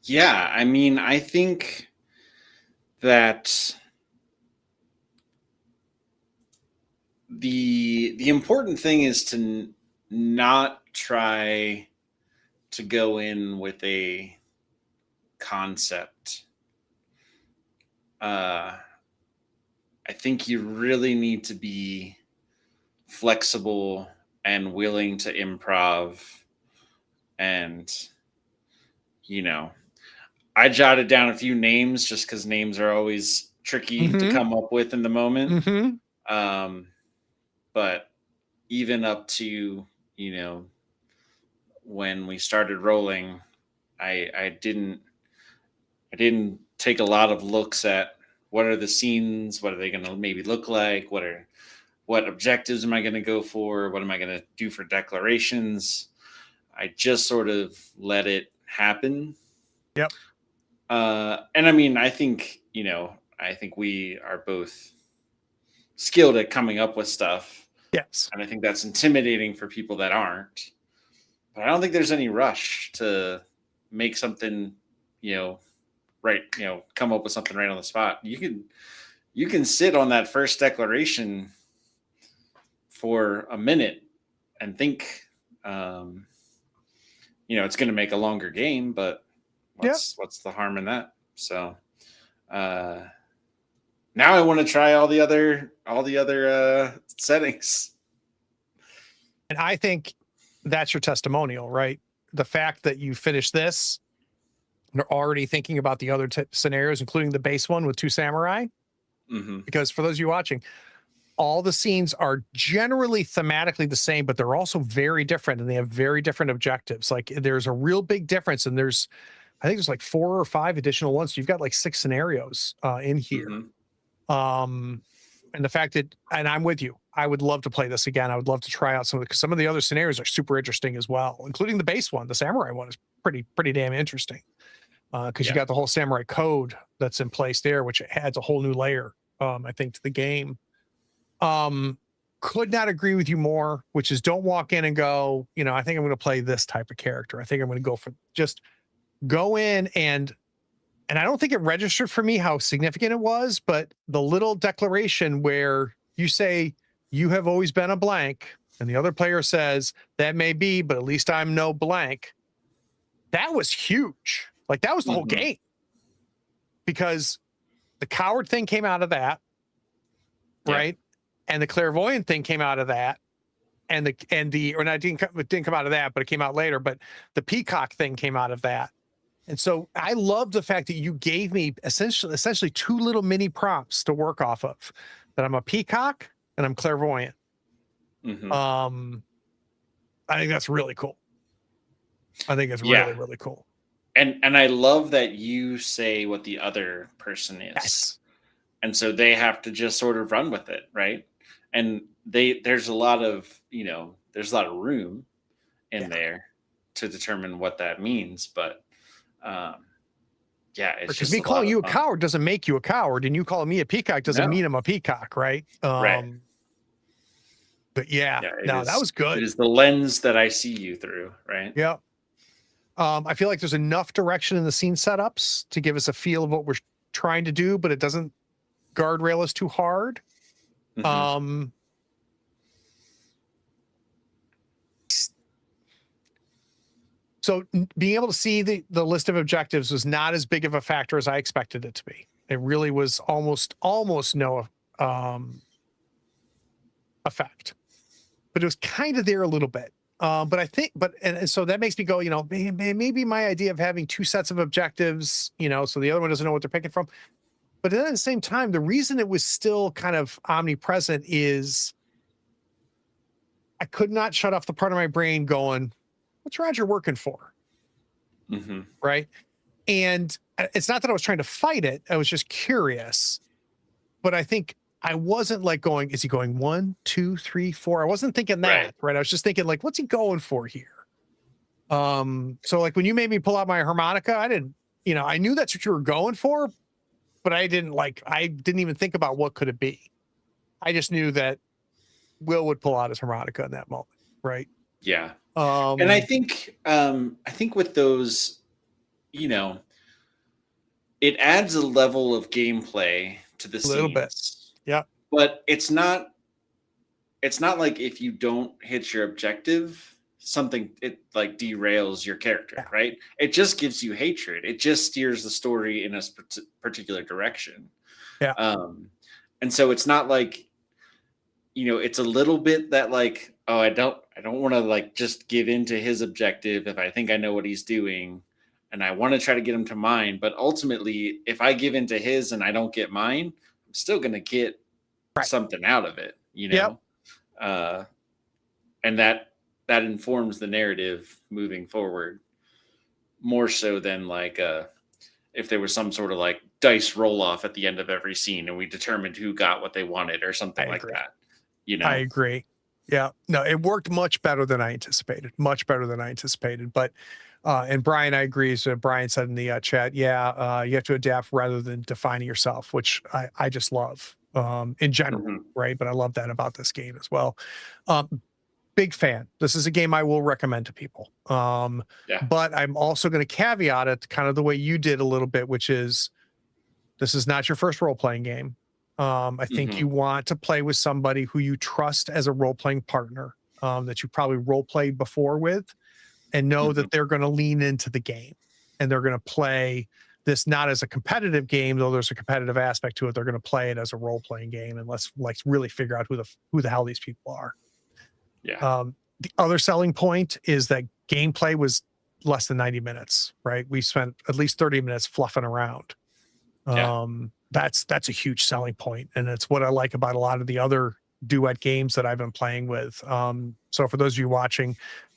Yeah, I mean, I think that the important thing is to not try to go in with a concept. I think you really need to be flexible and willing to improv. And, I jotted down a few names just because names are always tricky to come up with in the moment. But even up to, when we started rolling, I didn't take a lot of looks at what are the scenes, what are they going to maybe look like, what objectives am I going to go for, what am I going to do for declarations. I just sort of let it happen. Yep. And I mean, I think we are both skilled at coming up with stuff. Yes. And I think that's intimidating for people that aren't. But I don't think there's any rush to make something, right, come up with something right on the spot. You can sit on that first declaration for a minute and think, it's going to make a longer game, but what's the harm in that? So now I want to try all the other settings. And I think that's your testimonial, right? The fact that you finished this and are already thinking about the other scenarios, including the base one with two samurai. Mm-hmm. Because for those of you watching, all the scenes are generally thematically the same, but they're also very different, and they have very different objectives. Like there's a real big difference, and I think there's like 4 or 5 additional ones. So you've got like 6 scenarios in here. Mm-hmm. And the fact that, and I'm with you, I would love to play this again. I would love to try out some of the other scenarios are super interesting as well, including the base one. The samurai one is pretty damn interesting because you got the whole samurai code that's in place there, which adds a whole new layer, I think, to the game. Could not agree with you more, which is don't walk in and go, I think I'm going to play this type of character. I think I'm going to go for just go in and I don't think it registered for me how significant it was, but the little declaration where you say you have always been a blank and the other player says that may be, but at least I'm no blank. That was huge. Like that was the whole game because the coward thing came out of that. Right. And the clairvoyant thing came out of that. And it didn't come out of that, but it came out later. But the peacock thing came out of that. And so I love the fact that you gave me essentially two little mini prompts to work off of, that I'm a peacock and I'm clairvoyant. I think that's really cool. I think it's really cool. And I love that you say what the other person is. Yes. And so they have to just sort of run with it, right? And there's a lot of room in there to determine what that means. But it's because just me calling you a coward doesn't make you a coward, and you calling me a peacock doesn't mean I'm a peacock, right? Right. But that was good. It is the lens that I see you through, right? Yeah. I feel like there's enough direction in the scene setups to give us a feel of what we're trying to do, but it doesn't guardrail us too hard. So being able to see the list of objectives was not as big of a factor as I expected it to be. It really was almost no effect, but it was kind of there a little bit. But I think, and so that makes me go, maybe my idea of having two sets of objectives, so the other one doesn't know what they're picking from. But then at the same time, the reason it was still kind of omnipresent is I could not shut off the part of my brain going, what's Roger working for? Right. And it's not that I was trying to fight it. I was just curious. But I think I wasn't like going, is he going 1, 2, 3, 4? I wasn't thinking that, right? I was just thinking like, what's he going for here? So like when you made me pull out my harmonica, I didn't, I knew that's what you were going for, but I didn't even think about what could it be. I just knew that Will would pull out his harmonica in that moment. Right. Yeah. And I think with those, it adds a level of gameplay to the scenes. A little bit. Yeah. But it's not like if you don't hit your objective, it like derails your character, right? It just gives you hatred. It just steers the story in a particular direction. Yeah. And so it's not like, it's a little bit that like, oh, I don't want to like just give in to his objective if I think I know what he's doing and I want to try to get him to mine. But ultimately, if I give in to his and I don't get mine, I'm still going to get something out of it, Yep. And that informs the narrative moving forward more so than like if there was some sort of like dice roll off at the end of every scene and we determined who got what they wanted or something like that. I agree. Yeah. No, it worked much better than I anticipated. But and Brian, I agree. So Brian said in the chat, you have to adapt rather than defining yourself, which I just love in general, right? But I love that about this game as well. Big fan. This is a game I will recommend to people. But I'm also going to caveat it kind of the way you did a little bit, which is this is not your first role-playing game. I think you want to play with somebody who you trust as a role-playing partner that you probably role-played before with and know that they're going to lean into the game and they're going to play this not as a competitive game, though there's a competitive aspect to it. They're going to play it as a role-playing game and let's like really figure out who the hell these people are. Yeah. The other selling point is that gameplay was less than 90 minutes, right? We spent at least 30 minutes fluffing around. That's a huge selling point, and it's what I like about a lot of the other duet games that I've been playing with. So for those of you watching,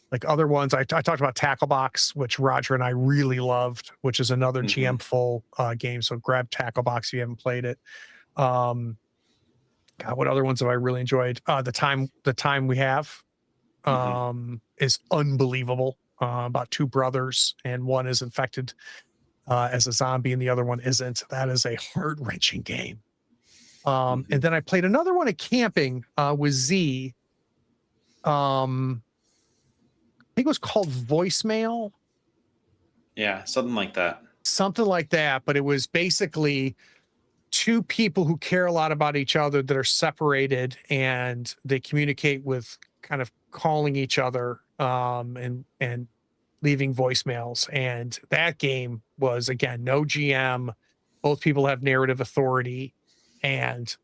like other ones, I talked about Tacklebox, which Roger and I really loved, which is another GM full game. So grab Tacklebox if you haven't played it. God, what other ones have I really enjoyed? The time we have is unbelievable. About two brothers, and one is infected as a zombie, and the other one isn't. That is a heart wrenching game. And then I played another one at camping with Z. I think it was called Voicemail, Yeah, something like that. something like that. But it was basically two people who care a lot about each other that are separated, and they communicate with kind of calling each other and leaving voicemails. And that game was, again, no GM. Both people have narrative authority, and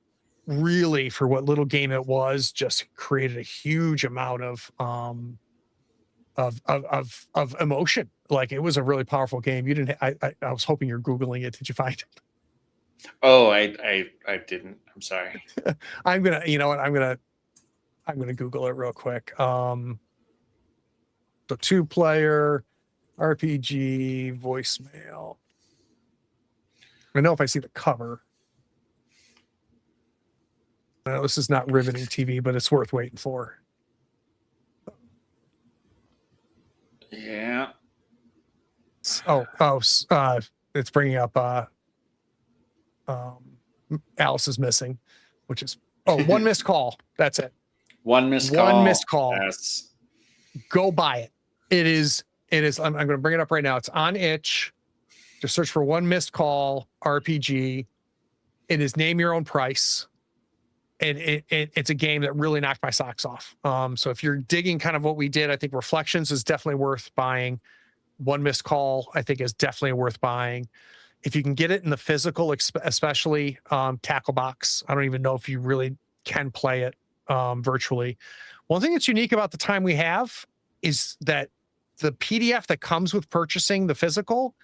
really, for what little game it was, just created a huge amount of emotion. Like, it was a really powerful game. You didn't. I was hoping you're Googling it. Did you find it? Oh, I didn't. I'm sorry. I'm gonna. You know what? I'm gonna Google it real quick. The 2-player RPG voicemail. I know if I see the cover. I know this is not riveting TV, but it's worth waiting for. Yeah. It's bringing up Alice is missing, which is one missed call. That's it. One missed call. One missed call. Yes. Go buy it. It is. I'm going to bring it up right now. It's on itch. Just search for One Missed Call RPG. It is name your own price. And it's a game that really knocked my socks off. So if you're digging kind of what we did, I think Reflections is definitely worth buying. One Missed Call, I think, is definitely worth buying. If you can get it in the physical, especially Tackle Box, I don't even know if you really can play it virtually. One thing that's unique about the time we have is that the PDF that comes with purchasing the physical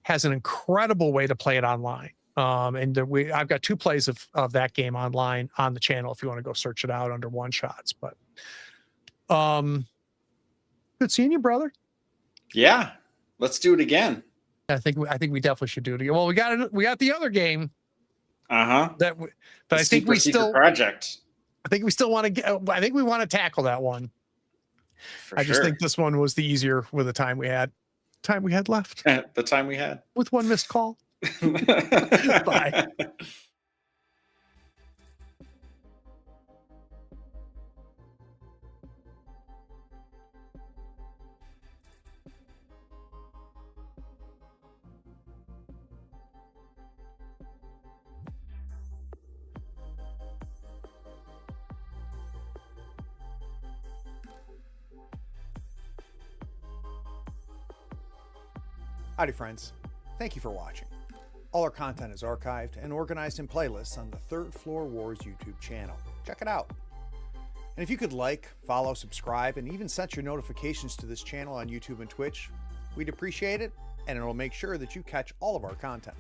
has an incredible way to play it online. I've got 2 plays of that game online on the channel if you want to go search it out under One Shots. But good seeing you, brother. Yeah, let's do it again. I think we definitely should do it again. Well, we got the other game. But I think we still project. I think we still want to get. I think we want to tackle that one. For I just sure. think this one was the easier with the time we had. Time we had left. The time we had With one missed call. Bye. Howdy friends, thank you for watching. All our content is archived and organized in playlists on the Third Floor Wars YouTube channel. Check it out. And if you could like, follow, subscribe, and even set your notifications to this channel on YouTube and Twitch, we'd appreciate it, and it'll make sure that you catch all of our content.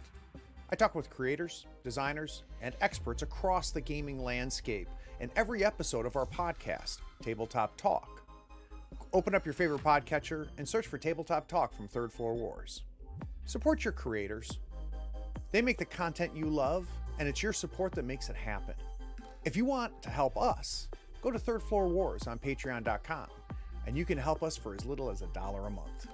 I talk with creators, designers, and experts across the gaming landscape in every episode of our podcast, Tabletop Talk. Open up your favorite podcatcher and search for Tabletop Talk from Third Floor Wars. Support your creators. They make the content you love, and it's your support that makes it happen. If you want to help us, go to Third Floor Wars on patreon.com, and you can help us for as little as $1 a month.